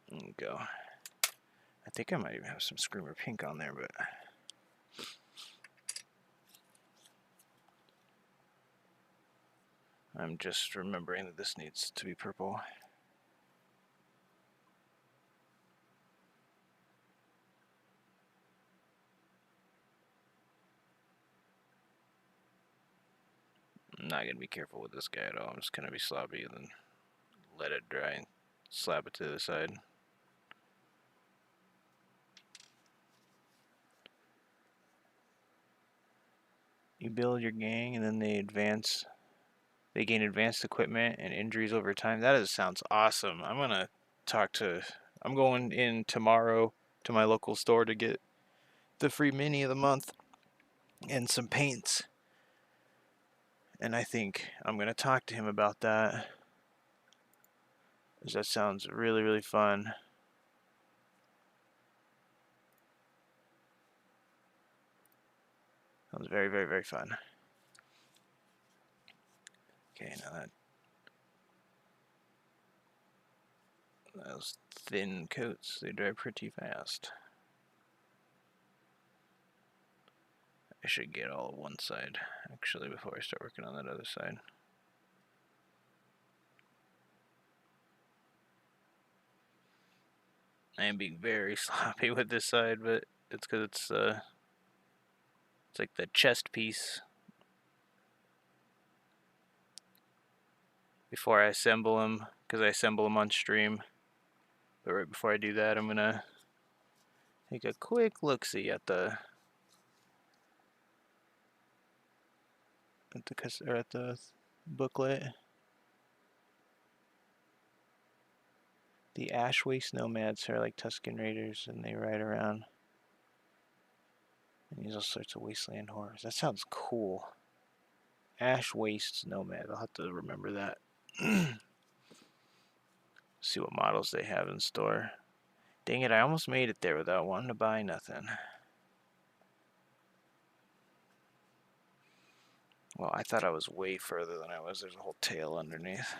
S1: There you go. I think I might even have some Screamer Pink on there, but I'm just remembering that this needs to be purple. I'm not going to be careful with this guy at all. I'm just going to be sloppy and then let it dry and slap it to the side. You build your gang and then they gain advanced equipment and injuries over time. That sounds awesome. I'm going in tomorrow to my local store to get the free mini of the month and some paints. And I think I'm going to talk to him about that. Because that sounds really, really fun. Sounds very, very, very fun. Okay, now those thin coats, they dry pretty fast. I should get all of one side, actually, before I start working on that other side. I am being very sloppy with this side, but it's because it's like the chest piece. Before I assemble them, because I assemble them on stream. But right before I do that, I'm gonna take a quick look-see at the booklet. The Ash Waste Nomads are like Tusken Raiders, and they ride around and use all sorts of wasteland horrors. That sounds cool. Ash Waste Nomad. I'll have to remember that. See what models they have in store. Dang it, I almost made it there without wanting to buy nothing. Well, I thought I was way further than I was. There's a whole tail underneath.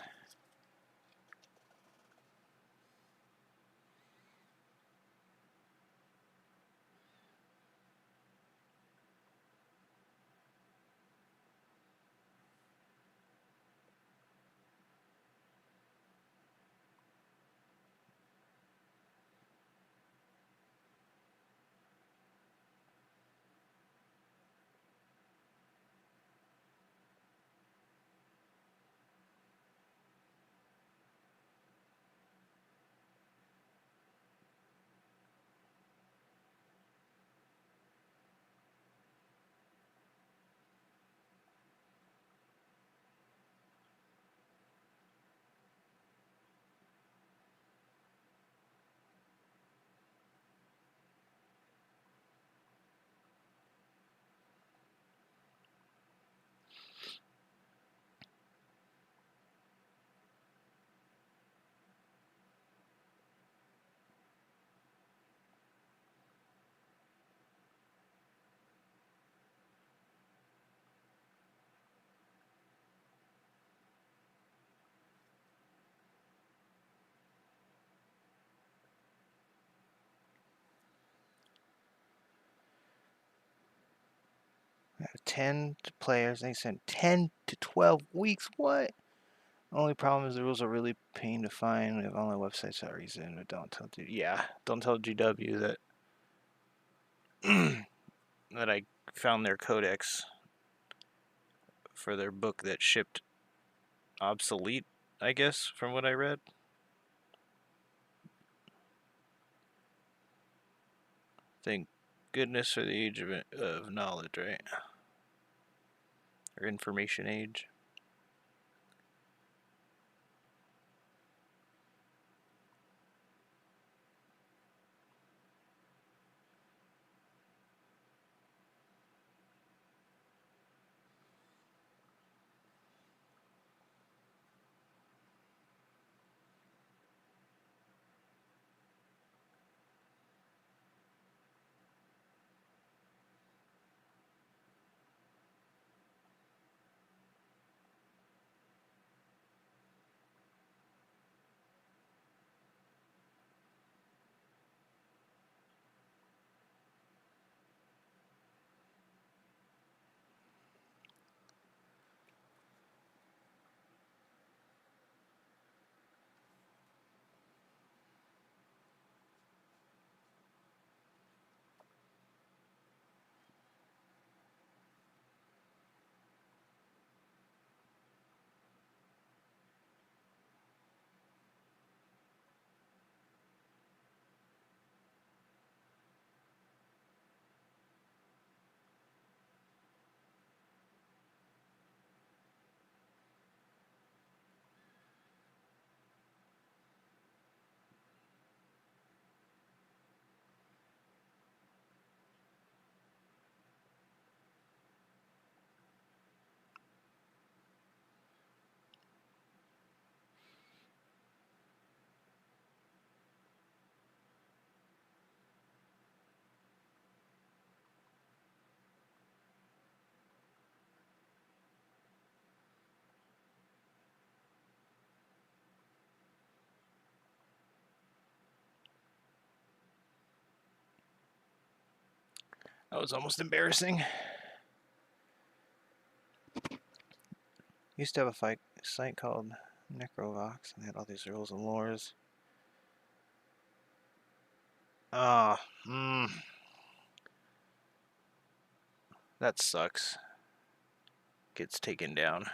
S1: 10 players. They sent 10 to 12 weeks. What? Only problem is the rules are really pain to find. We have online websites that reason, but don't tell don't tell GW that that I found their codex for their book that shipped obsolete, I guess, from what I read. Thank goodness for the age of knowledge, right? Or information age. That was almost embarrassing. Used to have a site called Necrovox, and they had all these rules and lores. Ah, that sucks. Gets taken down.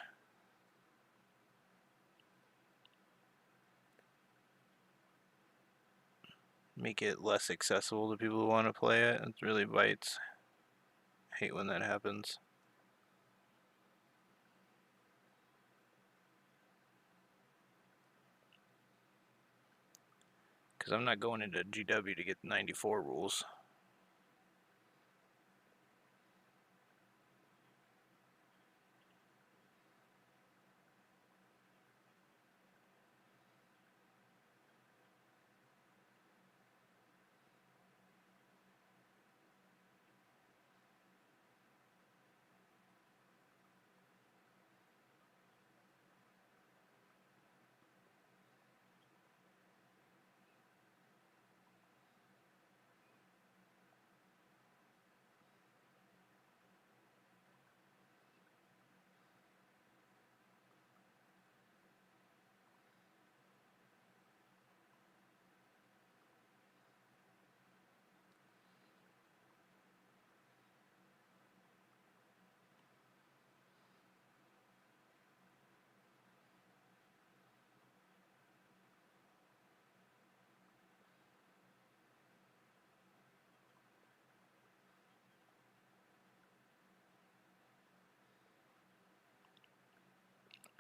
S1: Make it less accessible to people who want to play it. It really bites. Hate when that happens. Because I'm not going into GW to get 94 rules.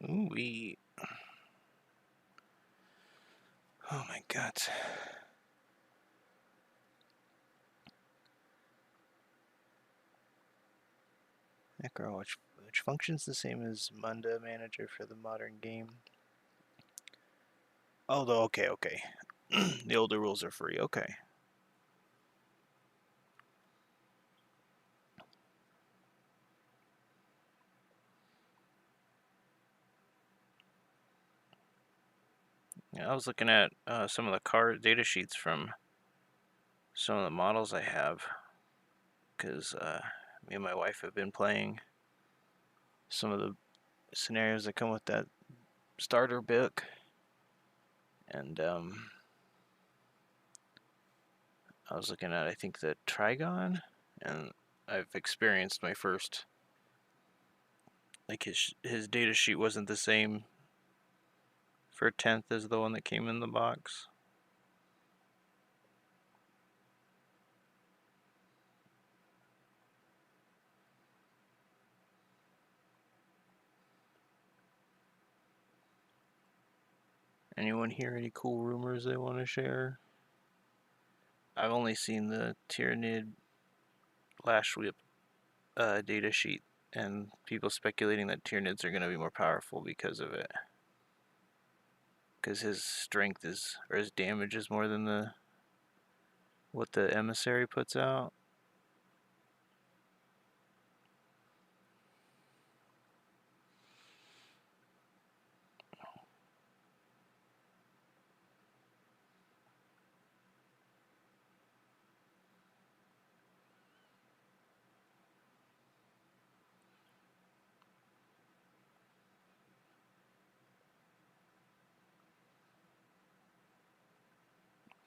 S1: Ooh-wee. Oh my god. Necro, which functions the same as Munda Manager for the modern game. Oh, okay. The older rules are free, okay. Yeah, I was looking at some of the card data sheets from some of the models I have, because me and my wife have been playing some of the scenarios that come with that starter book. And I was looking at, I think, the Trigon, and I've experienced my first, like his data sheet wasn't the same for 10th as the one that came in the box. Anyone hear any cool rumors they want to share? I've only seen the Tyranid Lash Whip data sheet, and people speculating that Tyranids are going to be more powerful because of it. Because his strength is, or his damage is more than what the Emissary puts out.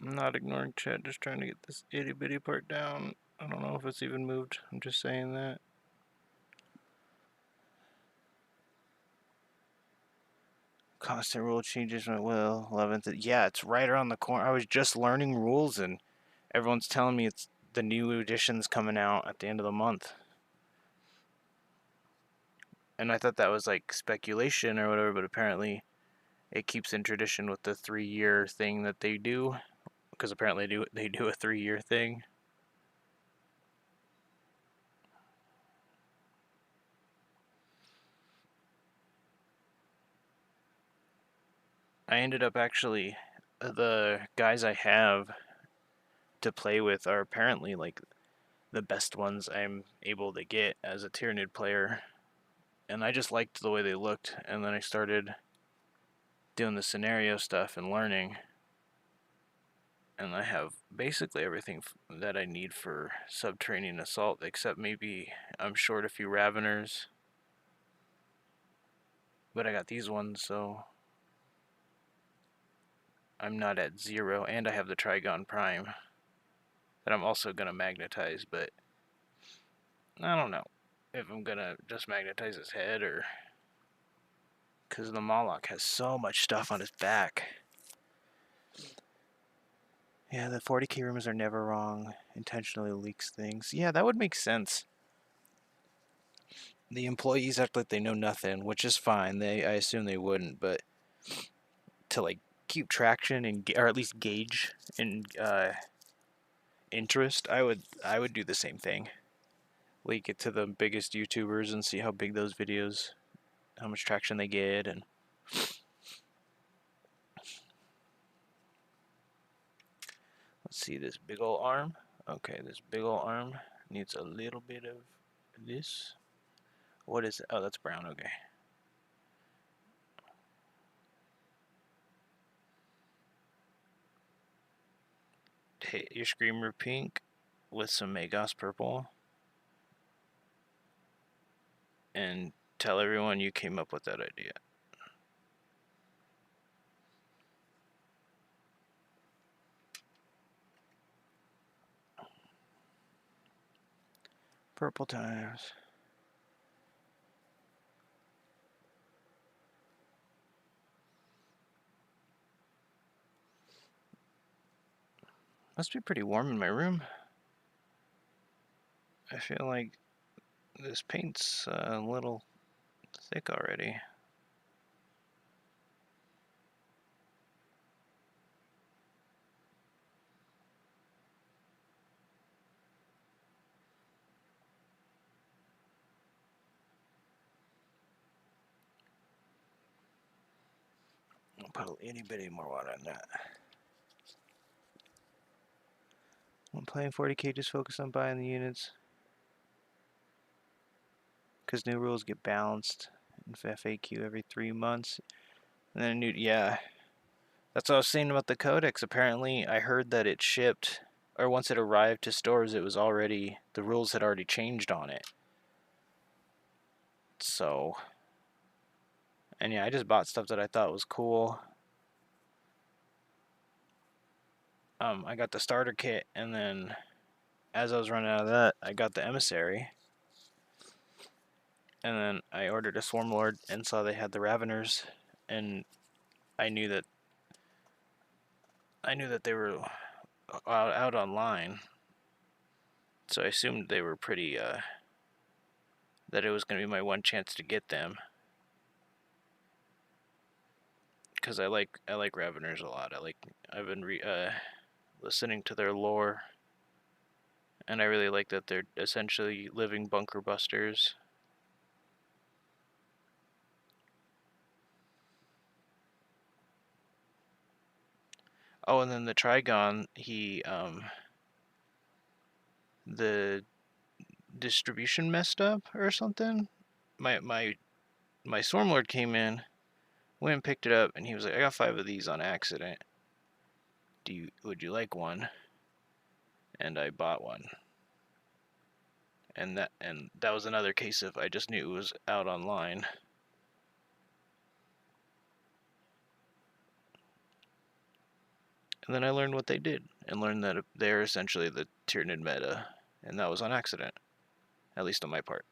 S1: I'm not ignoring chat, just trying to get this itty bitty part down. I don't know if it's even moved. I'm just saying that. Constant rule changes went well. 11th. Yeah, it's right around the corner. I was just learning rules, and everyone's telling me it's the new edition's coming out at the end of the month. And I thought that was like speculation or whatever, but apparently it keeps in tradition with the 3-year thing that they do, because apparently they do a 3-year thing. I ended up actually, the guys I have to play with are apparently like the best ones I'm able to get as a Tyranid player, and I just liked the way they looked, and then I started doing the scenario stuff and learning, and I have basically everything that I need for subterranean assault, except maybe I'm short a few Raveners, but I got these ones, so I'm not at 0, and I have the Trigon Prime that I'm also going to magnetize, but I don't know if I'm going to just magnetize his head, or because the Moloch has so much stuff on his back. Yeah, the 40k rumors are never wrong. Intentionally leaks things. Yeah, that would make sense. The employees act like they know nothing, which is fine. I assume they wouldn't, but to like keep traction and or at least gauge and interest, I would do the same thing. Leak it to the biggest YouTubers and see how big those videos, how much traction they get, and let's see this big ol' arm. Okay, this big ol' arm needs a little bit of this. What is it? Oh, that's brown. Okay. Hit your Screamer pink with some Magos purple, and tell everyone you came up with that idea. Purple times. Must be pretty warm in my room. I feel like this paint's a little thick already. I'll put a itty bitty more water on that. When playing 40k, just focus on buying the units, because new rules get balanced in FAQ every 3 months. And then yeah, that's what I was saying about the codex. Apparently, I heard that it shipped, or once it arrived to stores, it was already, the rules had already changed on it. So, and yeah, I just bought stuff that I thought was cool. I got the starter kit, and then as I was running out of that, I got the emissary. And then I ordered a Swarm Lord and saw they had the Raveners, and I knew that they were out online. So I assumed they were pretty that it was going to be my one chance to get them. Cuz I like Raveners a lot. I've been listening to their lore, and I really like that they're essentially living bunker busters. Oh, and then the Trigon, the distribution messed up or something. My Swarmlord came in, went and picked it up, and he was like, "I got 5 of these on accident. Would you like one?" And I bought one. And that was another case of I just knew it was out online. And then I learned what they did, and learned that they're essentially the Tyranid meta, and that was on accident, at least on my part.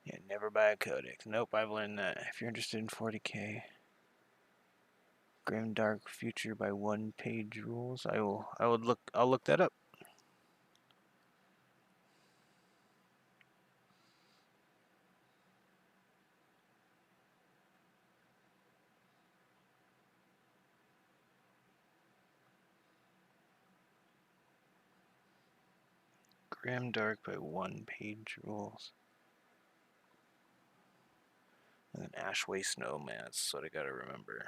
S1: Yeah, never buy a codex. Nope, I've learned that. If you're interested in 40k, Grim Dark Future by one page rules, I'll look that up. Grim Dark by one page rules. And then Ashway Snowman, that's what I gotta remember.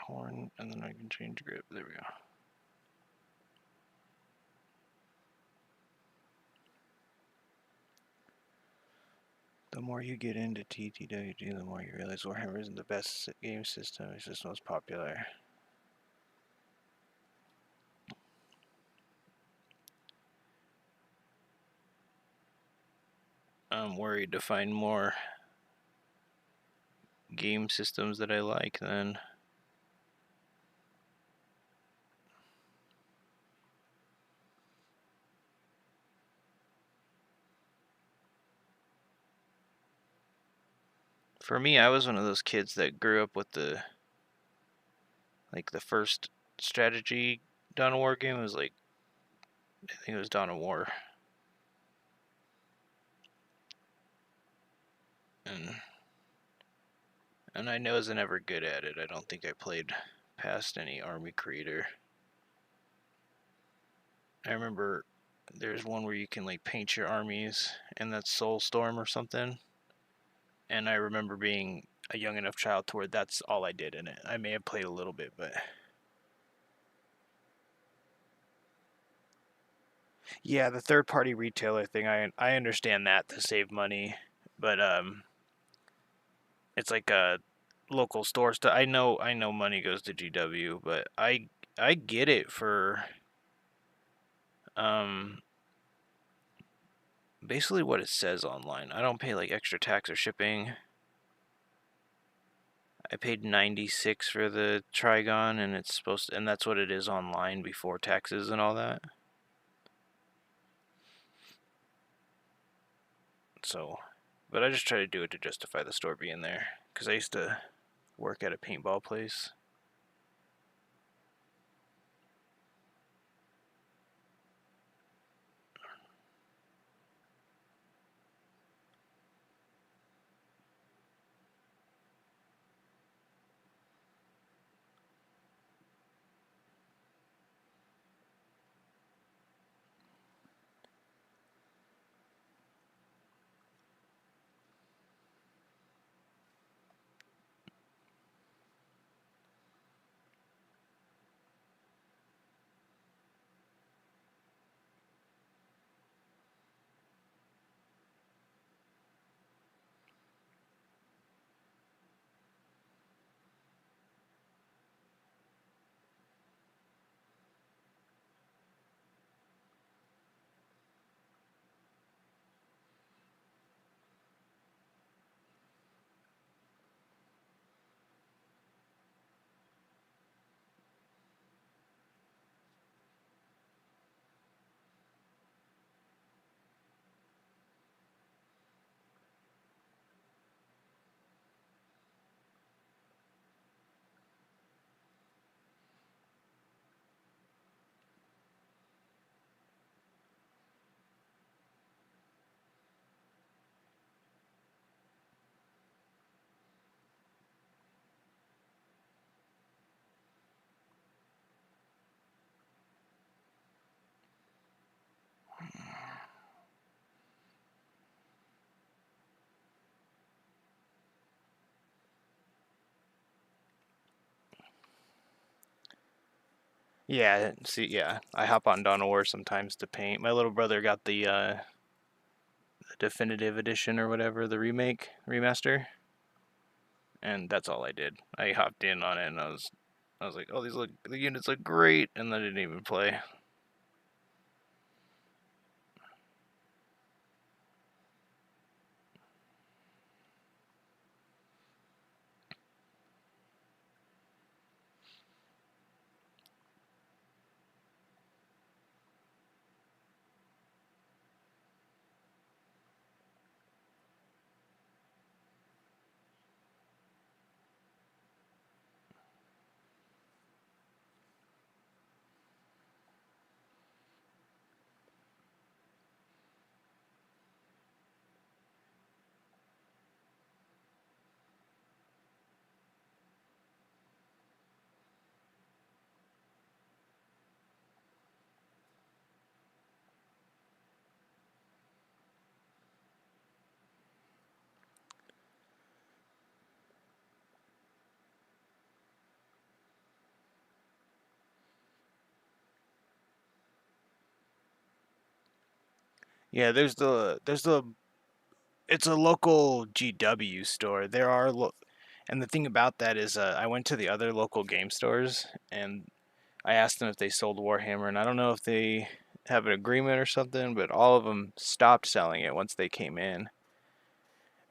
S1: Horn, and then I can change grip. There we go. The more you get into TTWG, the more you realize Warhammer isn't the best game system, it's just most popular. I'm worried to find more game systems that I like then. For me, I was one of those kids that grew up with the first strategy Dawn of War game was I think it was Dawn of War. And I wasn't ever good at it. I don't think I played past any army creator. I remember there's one where you can paint your armies, and that's Soulstorm or something. And I remember being a young enough child to where that's all I did in it. I may have played a little bit, but yeah, the third-party retailer thing, I understand that to save money, but it's like a local store stuff. I know money goes to GW, but I get it for basically what it says online. I don't pay extra tax or shipping. I paid $96 for the Trigon, and and that's what it is online before taxes and all that. So, But I just try to do it to justify the store being there, because I used to work at a paintball place. Yeah, see, yeah, I hop on Dawn of War sometimes to paint. My little brother got the definitive edition or whatever, the remaster, and that's all I did. I hopped in on it and I was like, oh, the units look great, and I didn't even play. Yeah, there's the it's a local GW store. And the thing about that is, I went to the other local game stores and I asked them if they sold Warhammer, and I don't know if they have an agreement or something, but all of them stopped selling it once they came in.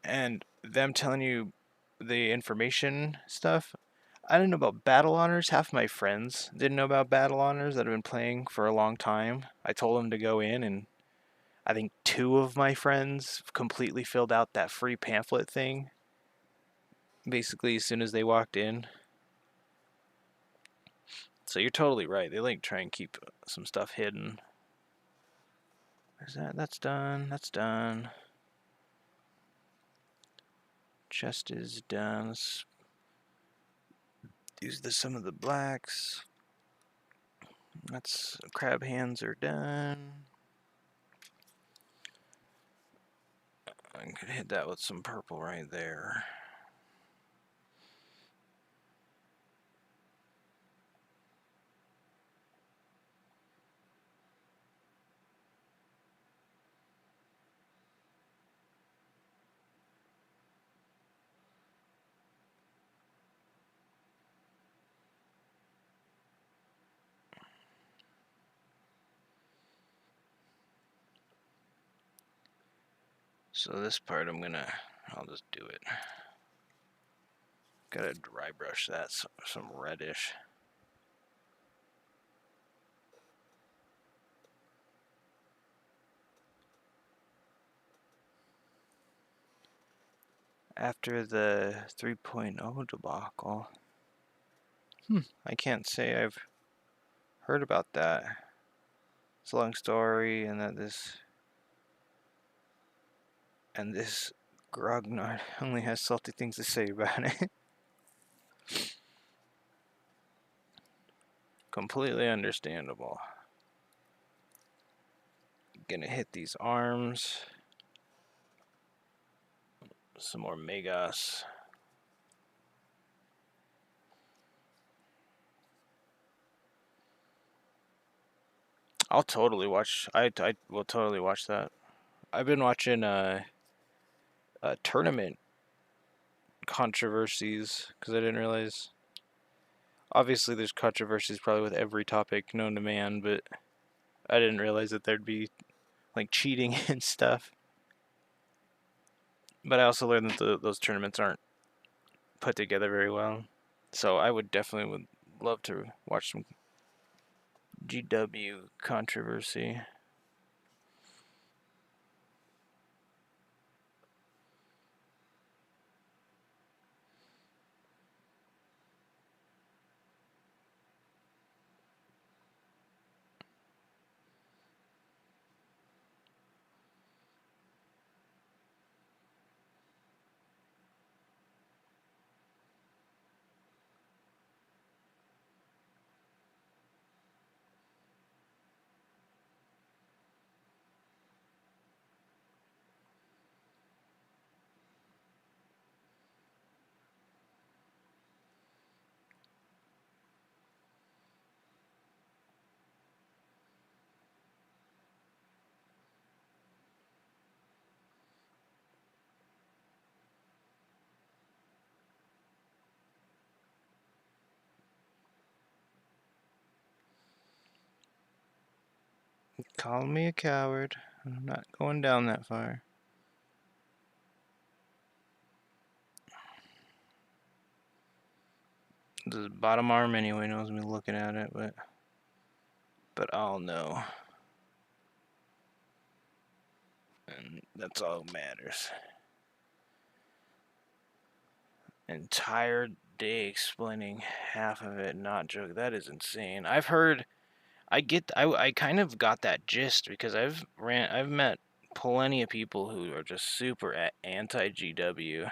S1: And them telling you the information stuff, I didn't know about battle honors. Half my friends didn't know about battle honors that have been playing for a long time. I told them to go in, and I think two of my friends completely filled out that free pamphlet thing basically as soon as they walked in. So you're totally right. They like try and keep some stuff hidden. There's that. That's done. That's done. Chest is done. Let's use some of the blacks. That's crab hands are done. I could hit that with some purple right there. So this part I'll just do it. Gotta dry brush that, some reddish. after the 3.0 debacle. I can't say I've heard about that. It's a long story, and that this Grognard only has salty things to say about it. Completely understandable. Gonna hit these arms. Some more Megas. I'll totally watch. I will totally watch that. I've been watching tournament controversies because I didn't realize. Obviously, there's controversies probably with every topic known to man, but I didn't realize that there'd be like cheating and stuff. But I also learned that those tournaments aren't put together very well. So I would love to watch some GW controversy. Call me a coward. I'm not going down that far. The bottom arm anyway knows me looking at it, but I'll know. And that's all that matters. Entire day explaining half of it, not joke. That is insane. I've heard. I kind of got that gist because I've met plenty of people who are just super anti GW.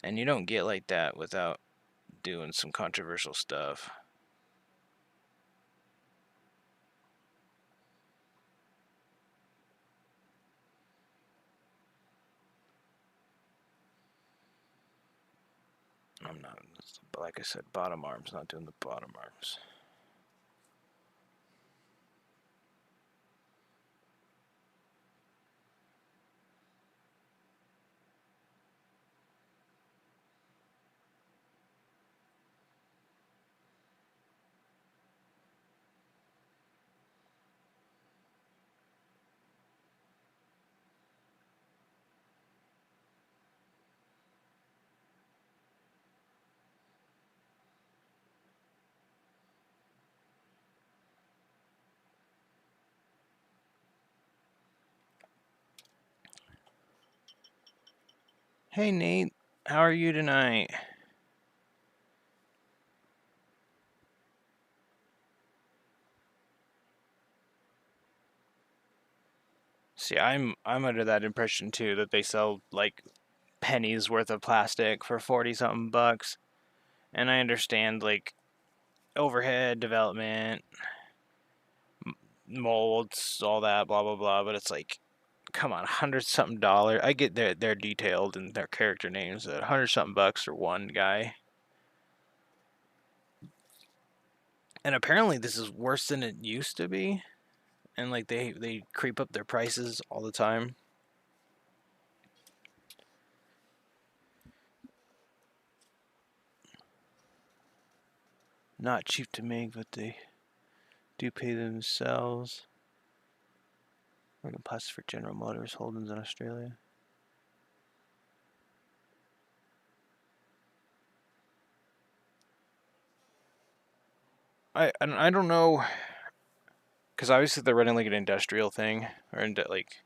S1: And you don't get like that without doing some controversial stuff. I'm not, like I said, bottom arms, not doing the bottom arms. Hey Nate, how are you tonight? See, I'm under that impression too that they sell like pennies worth of plastic for 40 something bucks. And I understand like overhead development, molds, all that, blah blah blah. But it's like, come on, $100 something. I get they're detailed and their character names. $100 something bucks for one guy. And apparently this is worse than it used to be. And like they creep up their prices all the time. Not cheap to make, but they do pay themselves. Working plastic for General Motors Holdings in Australia. I don't know, because obviously they're running like an industrial thing, or like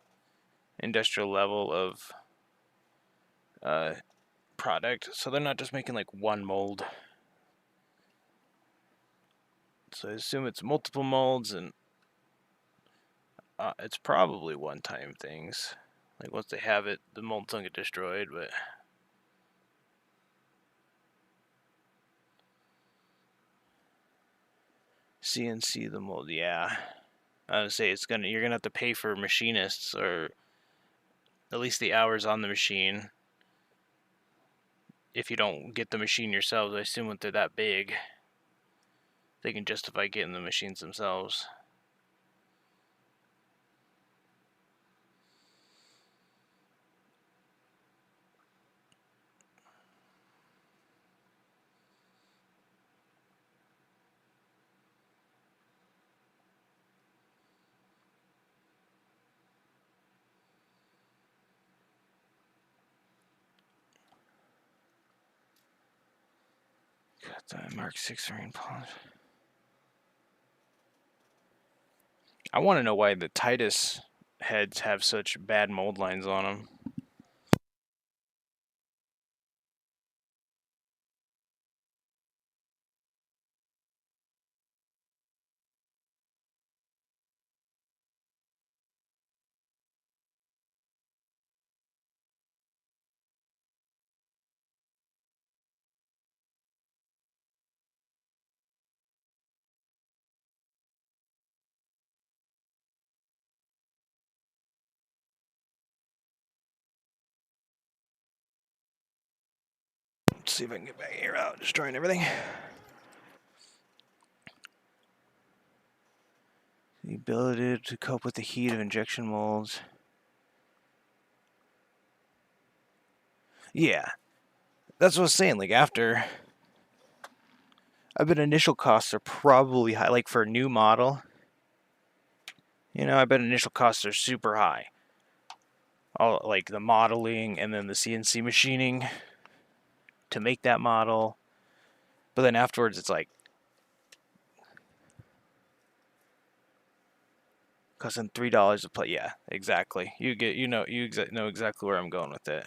S1: industrial level of product, so they're not just making like one mold. So I assume it's multiple molds, and it's probably one-time things. Like once they have it, the molds don't get destroyed, but CNC the mold, yeah. I would say you're gonna have to pay for machinists, or at least the hours on the machine. If you don't get the machine yourselves, I assume when they're that big, they can justify getting the machines themselves. Got the Mark 6 rain polish. I want to know why the Titus heads have such bad mold lines on them. Let's see if I can get back here without destroying everything. The ability to cope with the heat of injection molds. Yeah, that's what I was saying. Like after, I bet initial costs are probably high. Like for a new model, I bet initial costs are super high. All like the modeling and then the CNC machining to make that model. But then afterwards, it's like costing $3 a plate. Yeah, exactly. You know exactly where I'm going with it.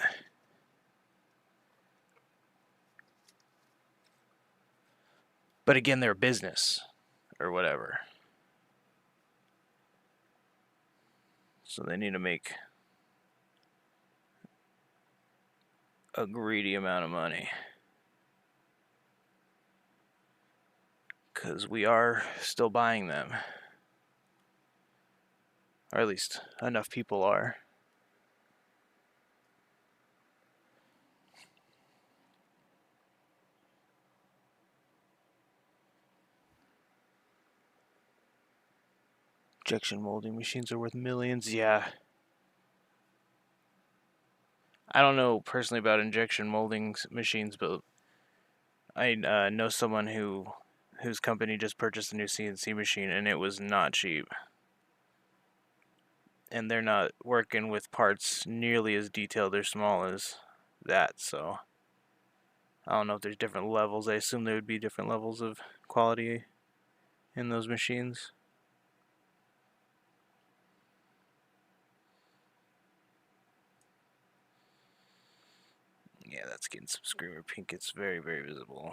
S1: But again, they're a business or whatever, so they need to make a greedy amount of money. Because we are still buying them. Or at least enough people are. Injection molding machines are worth millions. Yeah. I don't know personally about injection molding machines, but I know someone whose company just purchased a new CNC machine, and it was not cheap. And they're not working with parts nearly as detailed or small as that, so I don't know if there's different levels. I assume there would be different levels of quality in those machines. Yeah, that's getting some Screamer Pink. It's very, very visible.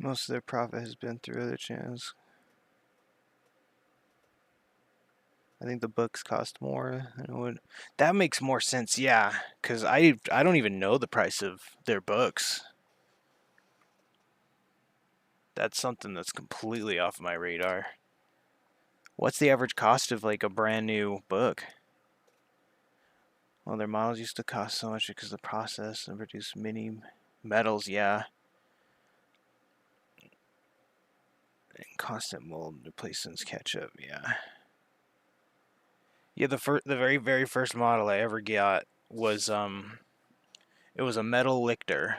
S1: Most of their profit has been through other channels. I think the books cost more than it would. That makes more sense, yeah. Because I don't even know the price of their books. That's something that's completely off my radar. What's the average cost of like a brand new book? Well, their models used to cost so much because of the process and produce mini Metals, yeah. And constant mold replacements catch up, yeah. Yeah, the very first model I ever got was it was a metal lictor,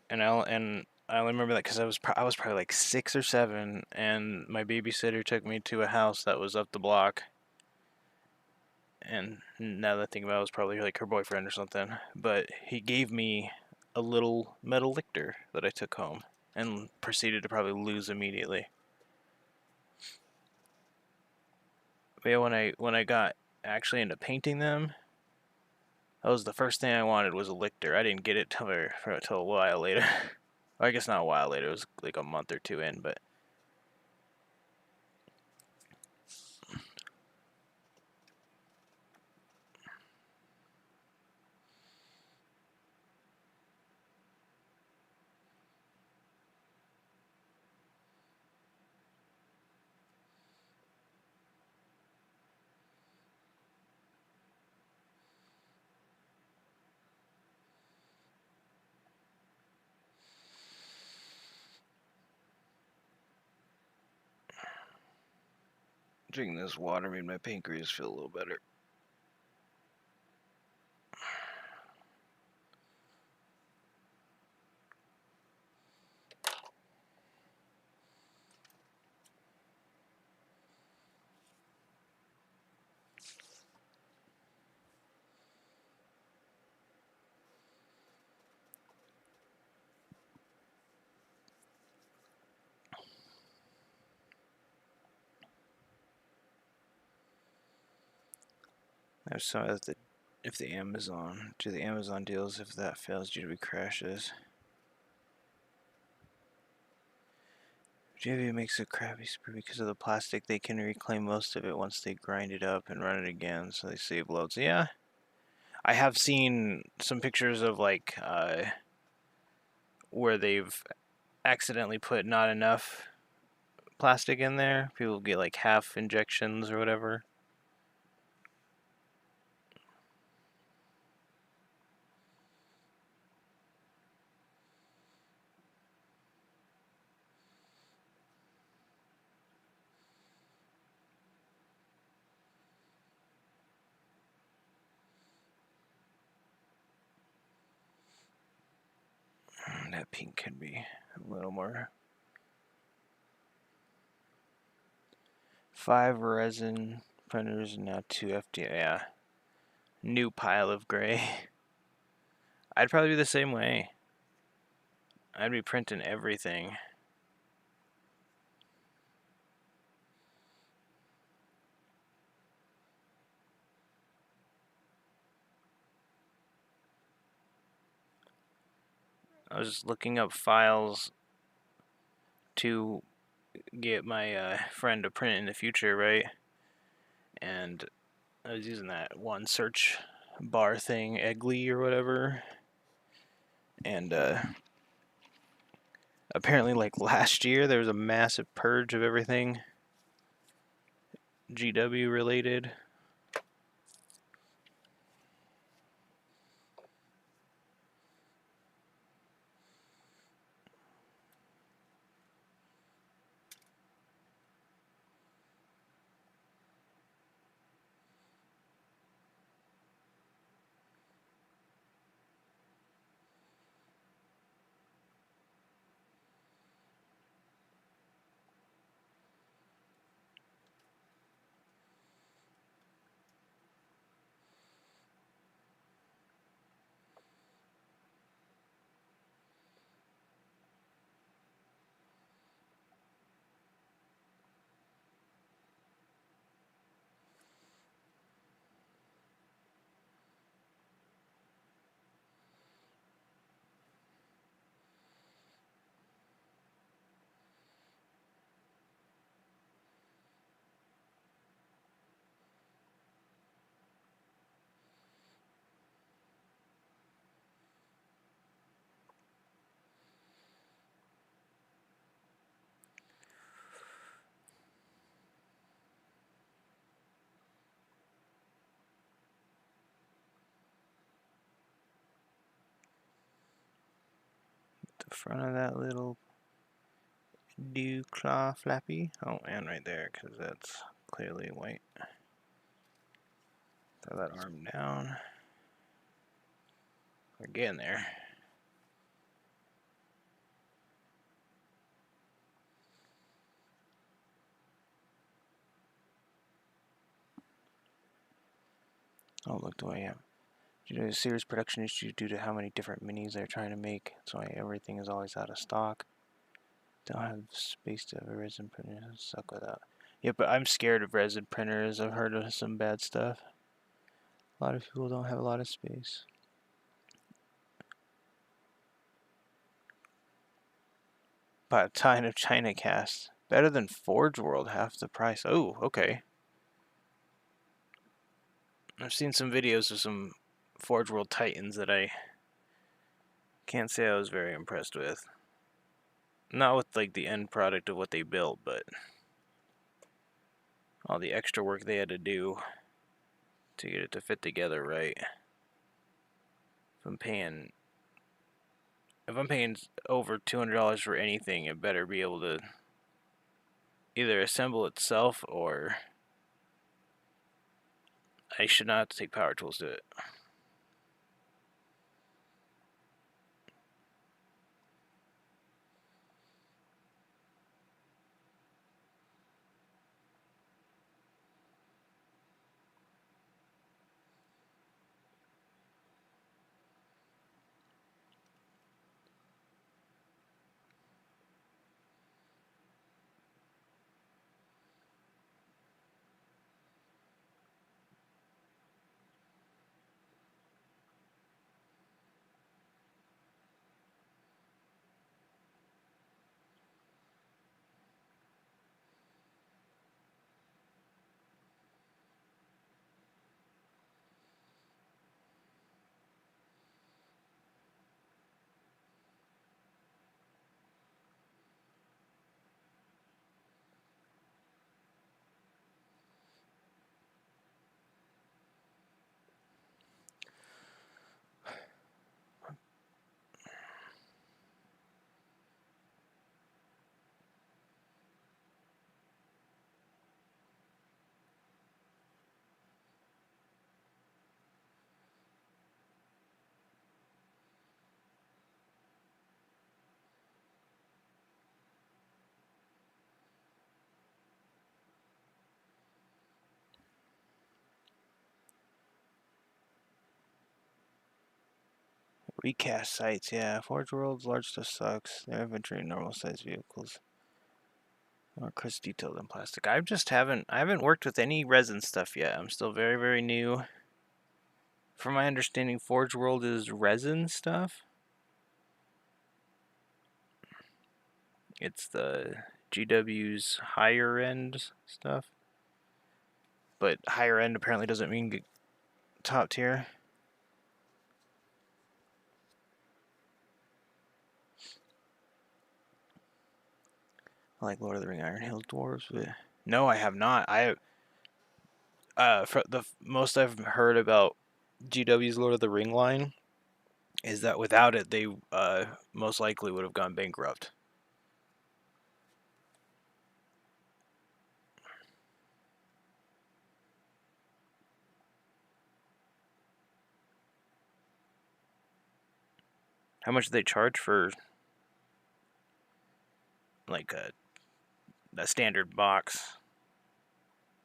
S1: and I only remember that because I was probably like 6 or 7, and my babysitter took me to a house that was up the block. And now that I think about it, was probably like her boyfriend or something. But he gave me a little metal lictor that I took home and proceeded to probably lose immediately. But yeah, when I got actually into painting them, that was the first thing I wanted was a lictor. I didn't get it till a while later. I guess not a while later. It was like a month or two in, but drinking this water made my pancreas feel a little better. There's some of the if the Amazon do the Amazon deals if that fails due to crashes. JV makes a crappy sprue because of the plastic. They can reclaim most of it once they grind it up and run it again, so they save loads. Yeah, I have seen some pictures of like where they've accidentally put not enough plastic in there. People get like half injections or whatever. That pink could be a little more. 5 resin printers and now 2 FDM. Yeah. New pile of gray. I'd probably be the same way. I'd be printing everything. I was just looking up files to get my friend to print in the future, right? And I was using that one search bar thing, Eggly or whatever. And apparently, like last year, there was a massive purge of everything GW related. the front of that little dew claw flappy. Oh, and right there, because that's clearly white. Throw that arm down. We're getting there. Oh, look, do I have a serious production issue due to how many different minis they're trying to make. That's why everything is always out of stock. Don't have space to have a resin printer. Suck with that. Yeah, but I'm scared of resin printers. I've heard of some bad stuff. A lot of people don't have a lot of space. About a ton of China cast. Better than Forge World, half the price. Oh, okay. I've seen some videos of some Forge World Titans that I can't say I was very impressed with. Not with like the end product of what they built, but all the extra work they had to do to get it to fit together right. If I'm paying over $200 for anything, it better be able to either assemble itself or I should not have to take power tools to it. Recast sites, yeah. Forge World's large stuff sucks. Their inventory normal size vehicles. More crisp detail than plastic. I haven't worked with any resin stuff yet. I'm still very, very new. From my understanding, Forge World is resin stuff. It's the GW's higher end stuff. But higher end apparently doesn't mean top tier. I like Lord of the Ring Iron Hill Dwarves, but no, I have not. For the most I've heard about GW's Lord of the Ring line is that without it, they most likely would have gone bankrupt. How much do they charge for like a standard box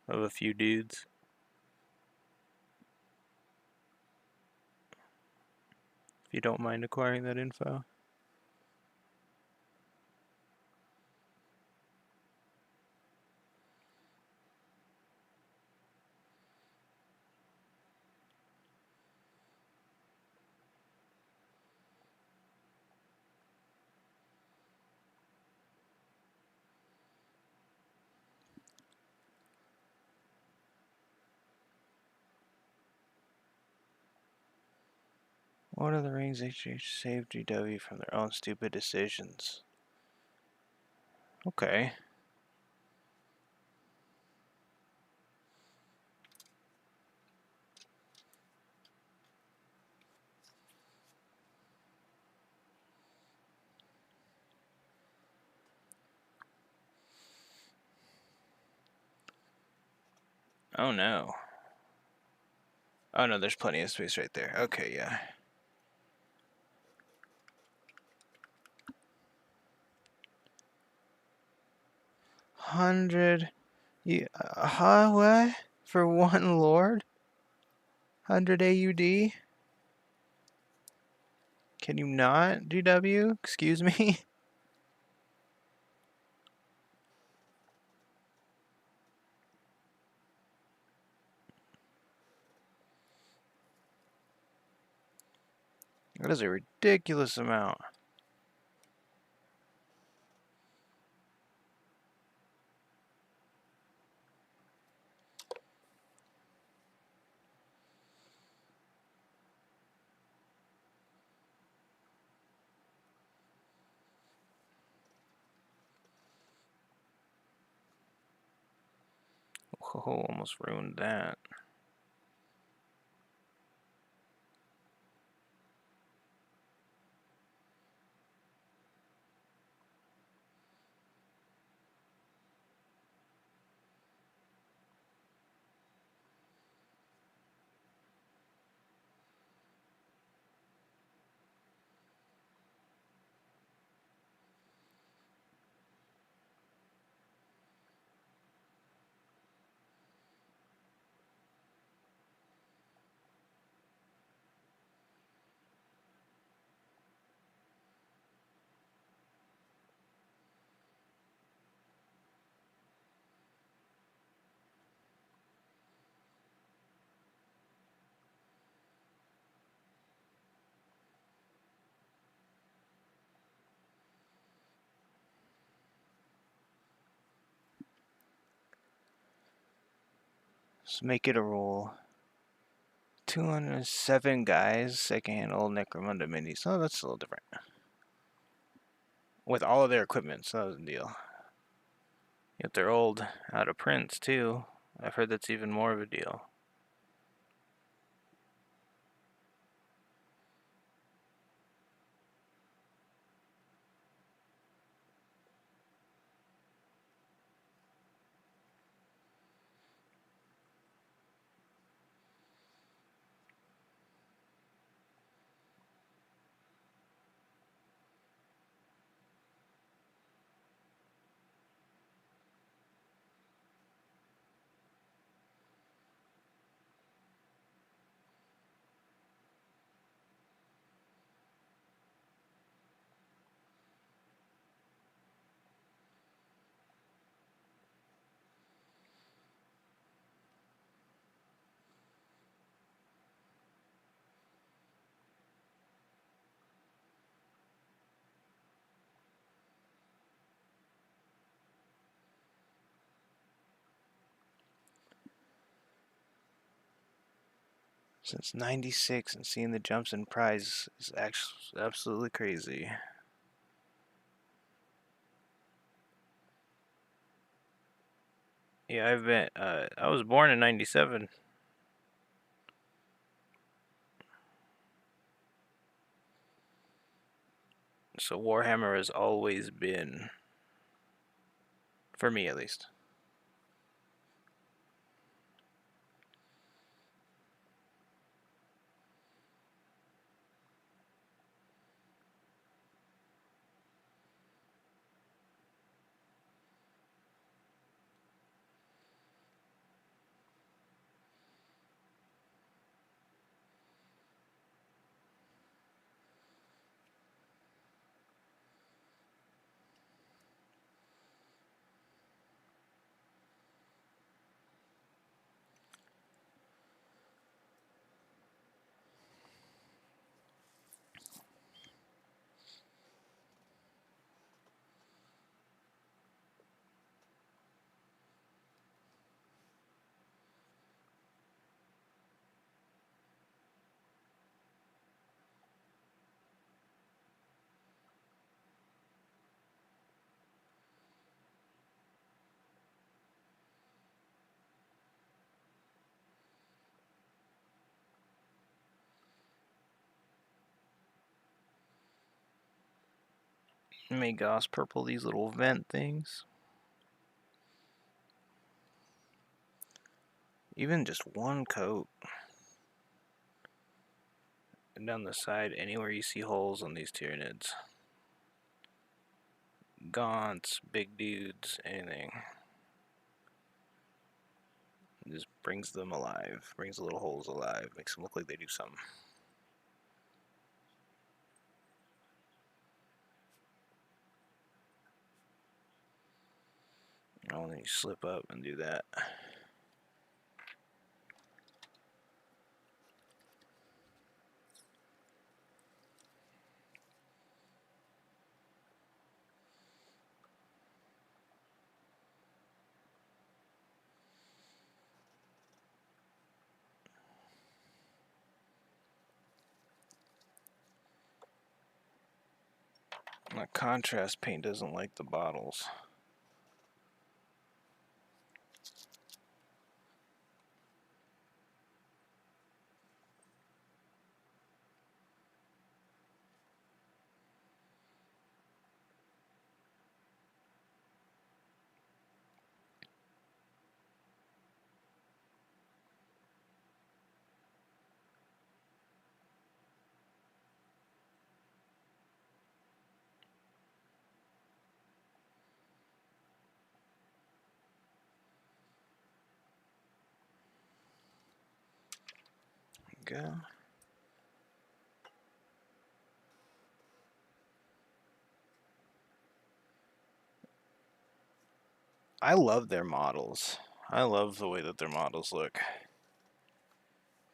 S1: of a few dudes? If you don't mind acquiring that info. Lord of the Rings HH saved GW from their own stupid decisions. Okay. Oh no. Oh no, there's plenty of space right there. Okay, yeah. $100. What? For one lord? 100 AUD? Can you not, GW? Excuse me? That is a ridiculous amount. Oh, almost ruined that. Let's make it a roll. 207 guys, second handle Necromunda minis. Oh, that's a little different. With all of their equipment, so that was a deal. Yet they're old, out of prints too. I've heard that's even more of a deal. Since 96 and seeing the jumps in price is actually absolutely crazy. Yeah, I was born in 97. So Warhammer has always been, for me at least. May Goss purple these little vent things. Even just one coat. And down the side, anywhere you see holes on these Tyranids. Gaunts, big dudes, anything. It just brings them alive. Brings the little holes alive. Makes them look like they do something. Oh, then you slip up and do that. My contrast paint doesn't like the bottles. Go. I love their models. I love the way that their models look.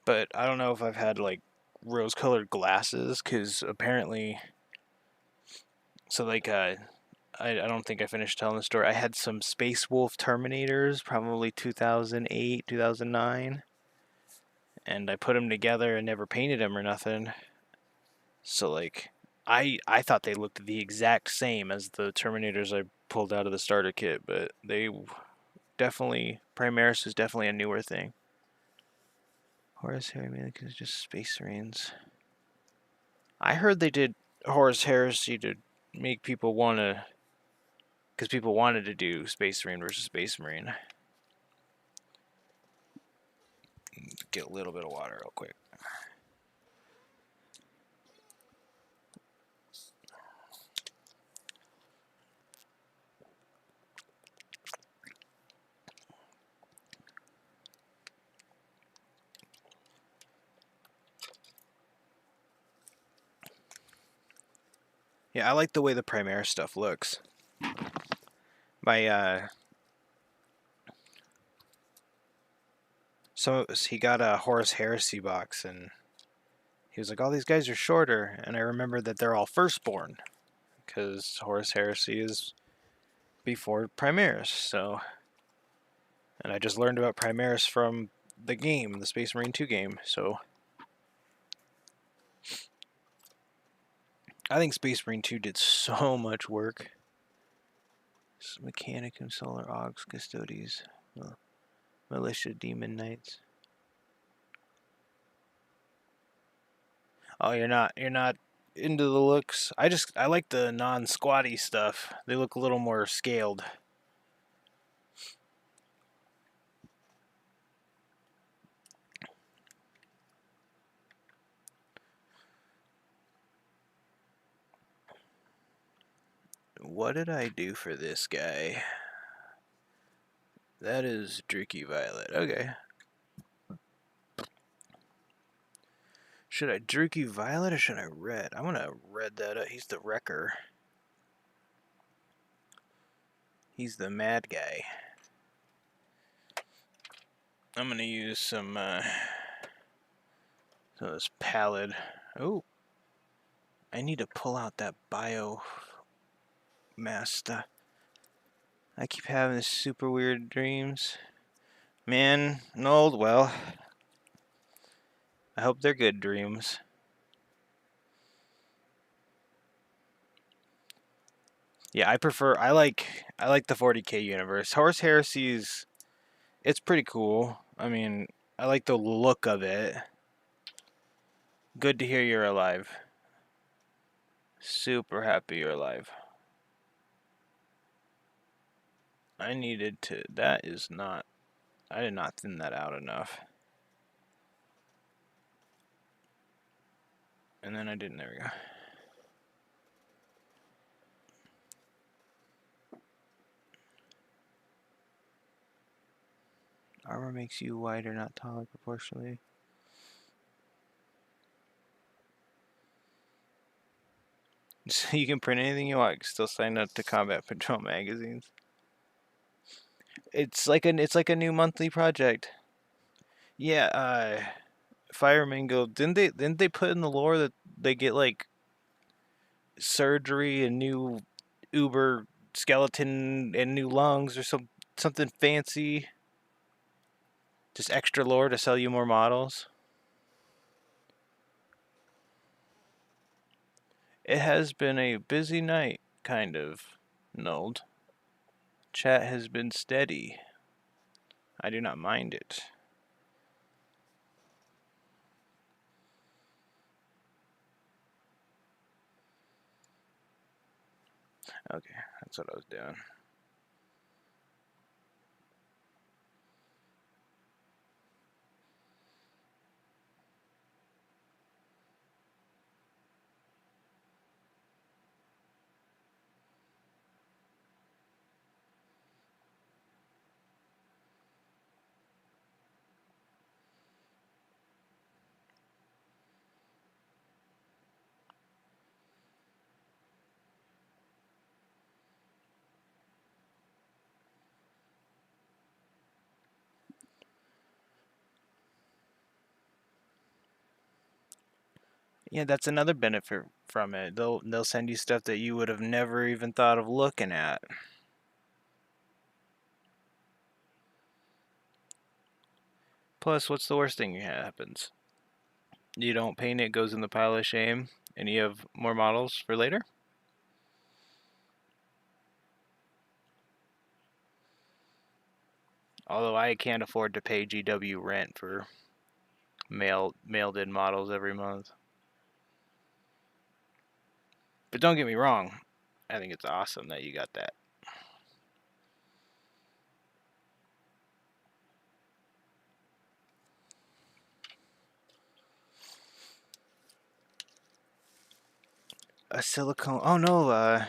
S1: But I don't know if I've had like rose-colored glasses, because apparently, so like I don't think I finished telling the story. I had some Space Wolf Terminators, probably 2008, 2009, and I put them together and never painted them or nothing. So like, I thought they looked the exact same as the Terminators I pulled out of the starter kit, but they definitely, Primaris is definitely a newer thing. Horus Heresy is just Space Marines. I heard they did Horus Heresy to make people want to, because people wanted to do Space Marine versus Space Marine. Get a little bit of water real quick. Yeah, I like the way the Primaris stuff looks. So he got a Horus Heresy box, and he was like, all these guys are shorter, and I remember that they're all firstborn, because Horus Heresy is before Primaris, so... And I just learned about Primaris from the game, the Space Marine 2 game, so... I think Space Marine 2 did so much work. Mechanicum, Solar Augs, Custodes, Militia, Demon Knights. Oh, you're not into the looks? I like the non-squatty stuff. They look a little more scaled. What did I do for this guy? That is Druchii Violet. Okay. Should I Druchii Violet or should I red? I'm gonna red that up. He's the wrecker. He's the mad guy. I'm gonna use some this pallid. Oh, I need to pull out that bio master. I keep having this super weird dreams. Man, Nold, well, I hope they're good dreams. Yeah, I like the 40k universe. Horus Heresy it's pretty cool. I mean, I like the look of it. Good to hear you're alive. Super happy you're alive. I needed to... That is not... I did not thin that out enough. And then I didn't. There we go. Armor makes you wider, not taller proportionally. So you can print anything you want. You can still sign up to Combat Patrol magazines. It's like a new monthly project. Yeah, Firemango, didn't they put in the lore that they get like surgery and new uber skeleton and new lungs or something fancy? Just extra lore to sell you more models? It has been a busy night, kind of, Nold. Chat has been steady. I do not mind it. Okay, that's what I was doing. Yeah, that's another benefit from it. They'll send you stuff that you would have never even thought of looking at. Plus, what's the worst thing that happens? You don't paint it, it goes in the pile of shame, and you have more models for later? Although I can't afford to pay GW rent for mailed in models every month. But don't get me wrong, I think it's awesome that you got that. A silicone. Oh no,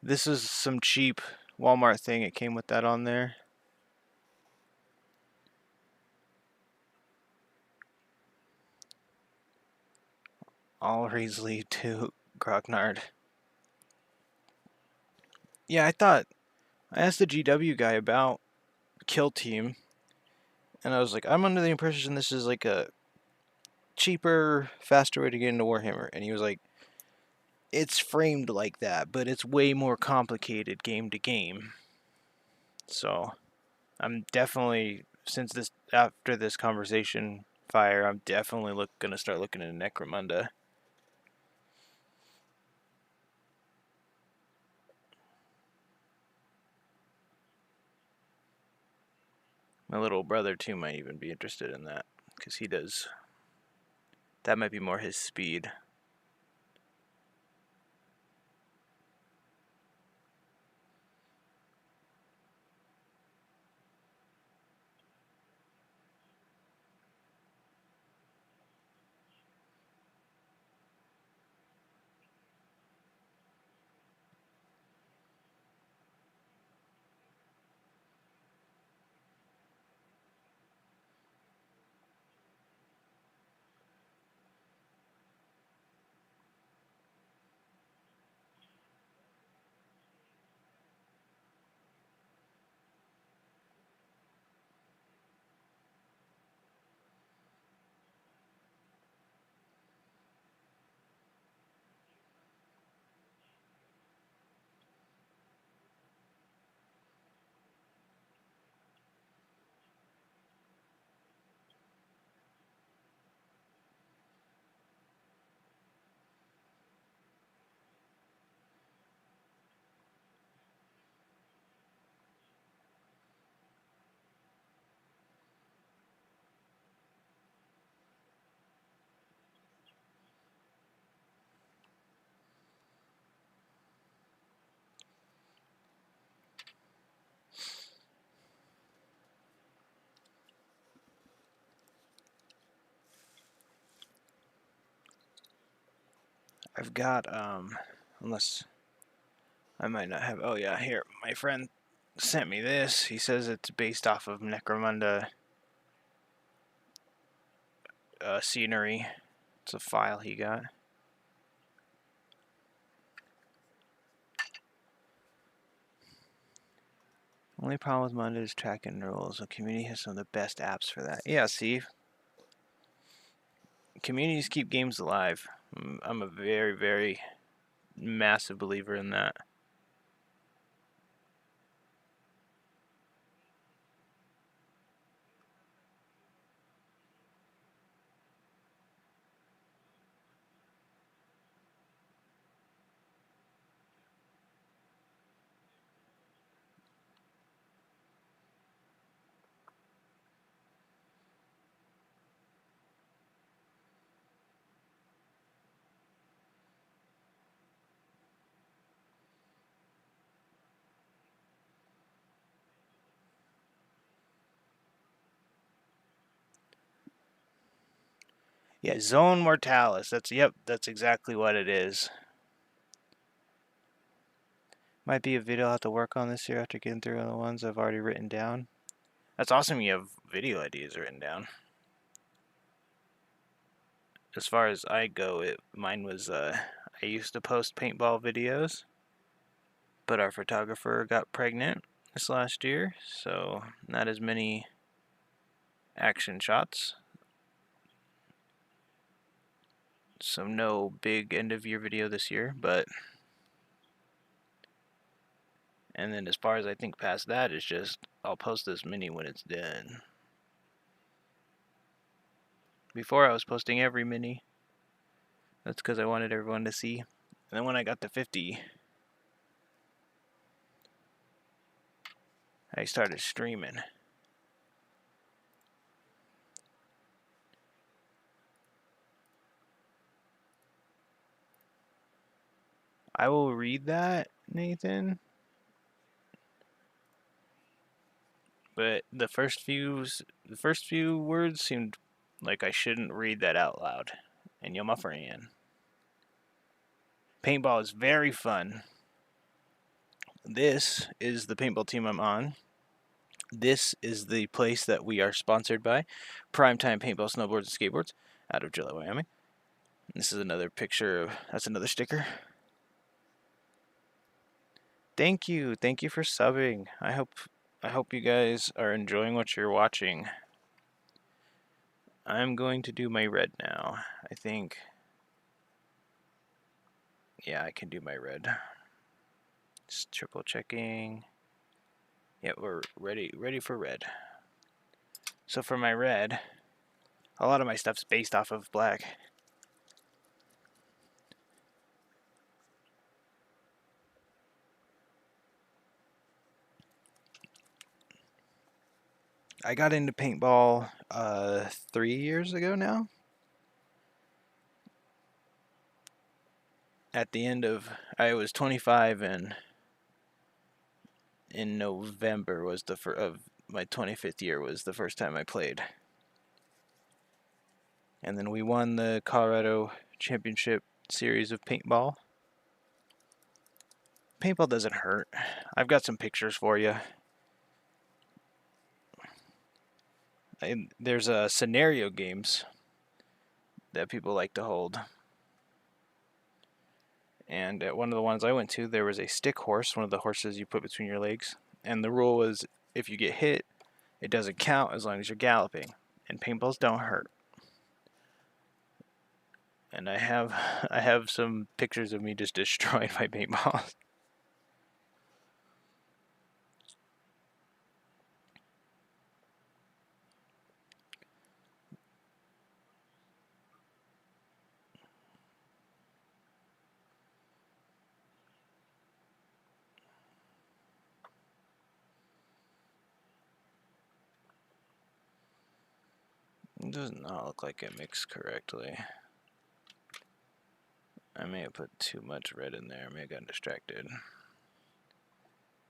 S1: this is some cheap Walmart thing. It came with that on there. Always lead to Grognard. Yeah, I asked the GW guy about Kill Team, and I was like, I'm under the impression this is like a cheaper, faster way to get into Warhammer. And he was like, it's framed like that, but it's way more complicated game to game. So I'm definitely, after this conversation fire, I'm definitely gonna start looking into Necromunda. My little brother too might even be interested in that, because he does. That might be more his speed. I've got, unless I might not have, oh yeah, here, my friend sent me this. He says it's based off of Necromunda scenery. It's a file he got. Only problem with Munda is tracking rules. The community has some of the best apps for that. Yeah, see? Communities keep games alive. I'm a very, very massive believer in that. Yeah, Zone Mortalis. That's exactly what it is. Might be a video I'll have to work on this year after getting through all the ones I've already written down. That's awesome you have video ideas written down. As far as I go, mine was, I used to post paintball videos, but our photographer got pregnant this last year, so not as many action shots. So no big end of year video this year, and then as far as I think past that is just I'll post this mini when it's done. Before I was posting every mini. That's because I wanted everyone to see. And then when I got to 50, I started streaming. I will read that, Nathan. But the first few words seemed like I shouldn't read that out loud. And you're my friend. Paintball is very fun. This is the paintball team I'm on. This is the place that we are sponsored by, Primetime Paintball Snowboards and Skateboards, out of Gillette, Wyoming. This is another picture of, that's another sticker. Thank you for subbing. I hope you guys are enjoying what you're watching. I'm going to do my red now. I think, yeah, I can do my red. Just triple checking. Yeah, we're ready for red. So for my red, a lot of my stuff's based off of black. I got into paintball 3 years ago now. At the end of, I was 25, and in November was of my 25th year was the first time I played. And then we won the Colorado Championship Series of paintball. Paintball doesn't hurt. I've got some pictures for you. There's scenario games that people like to hold. And at one of the ones I went to, there was a stick horse, one of the horses you put between your legs. And the rule was if you get hit, it doesn't count as long as you're galloping. And paintballs don't hurt. And I have some pictures of me just destroyed by paintballs. It does not look like it mixed correctly. I may have put too much red in there. I may have gotten distracted.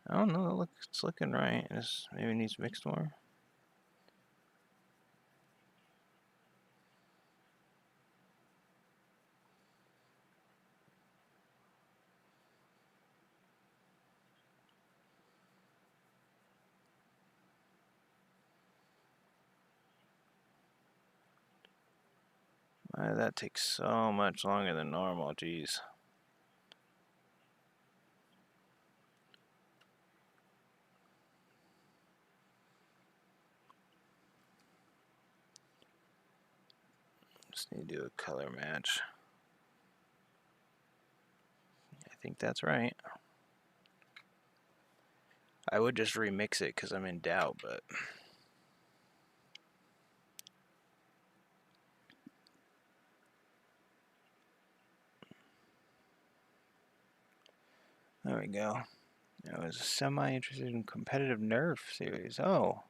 S1: I don't know. It's looking right. Maybe it needs mixed more. Why did that take so much longer than normal? Jeez. Just need to do a color match. I think that's right. I would just remix it because I'm in doubt, but... There we go. I was semi-interested in competitive Nerf series. Oh.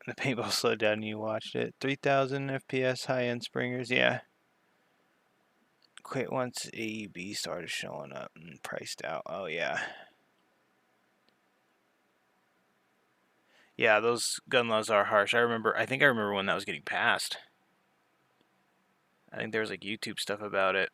S1: The paintball slowed down and you watched it. 3,000 FPS high-end springers, yeah. Quit once AEB started showing up and priced out. Oh, yeah. Yeah, those gun laws are harsh. I think I remember when that was getting passed. I think there was like YouTube stuff about it.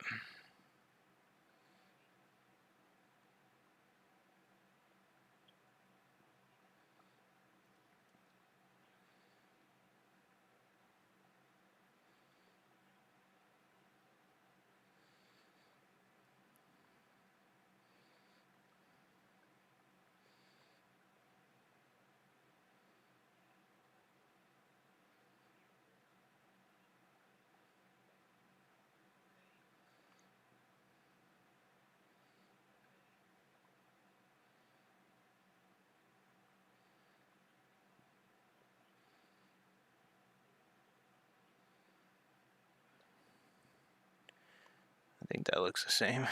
S1: I think that looks the same.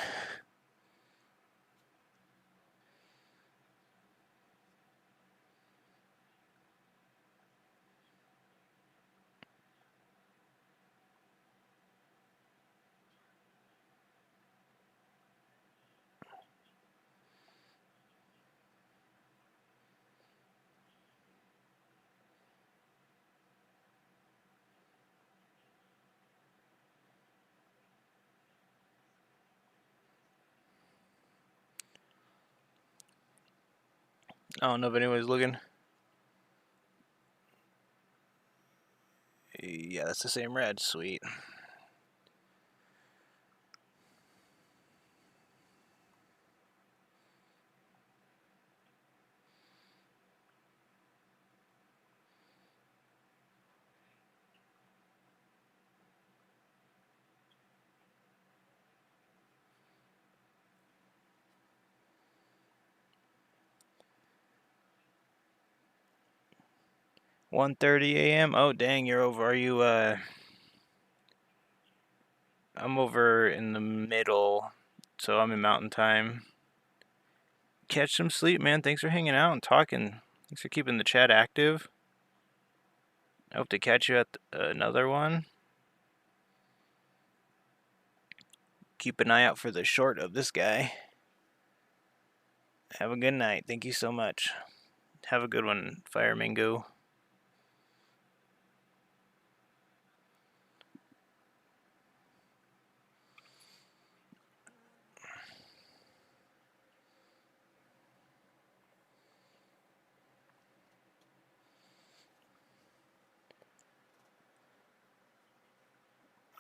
S1: I don't know if anybody's looking. Yeah, that's the same red. Sweet. $1:30 a.m. Oh, dang, you're over. Are you, I'm over in the middle, so I'm in mountain time. Catch some sleep, man. Thanks for hanging out and talking. Thanks for keeping the chat active. I hope to catch you at another one. Keep an eye out for the short of this guy. Have a good night. Thank you so much. Have a good one, Fire Mango.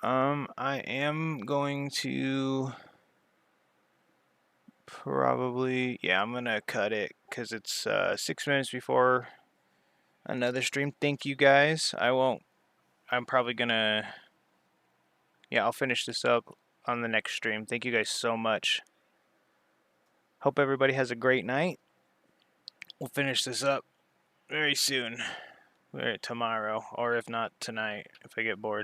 S1: I am going to probably, yeah, I'm gonna cut it because it's 6 minutes before another stream. Thank you guys. I'm probably gonna, yeah, I'll finish this up on the next stream. Thank you guys so much. Hope everybody has a great night. We'll finish this up very soon, tomorrow, or if not tonight, if I get bored.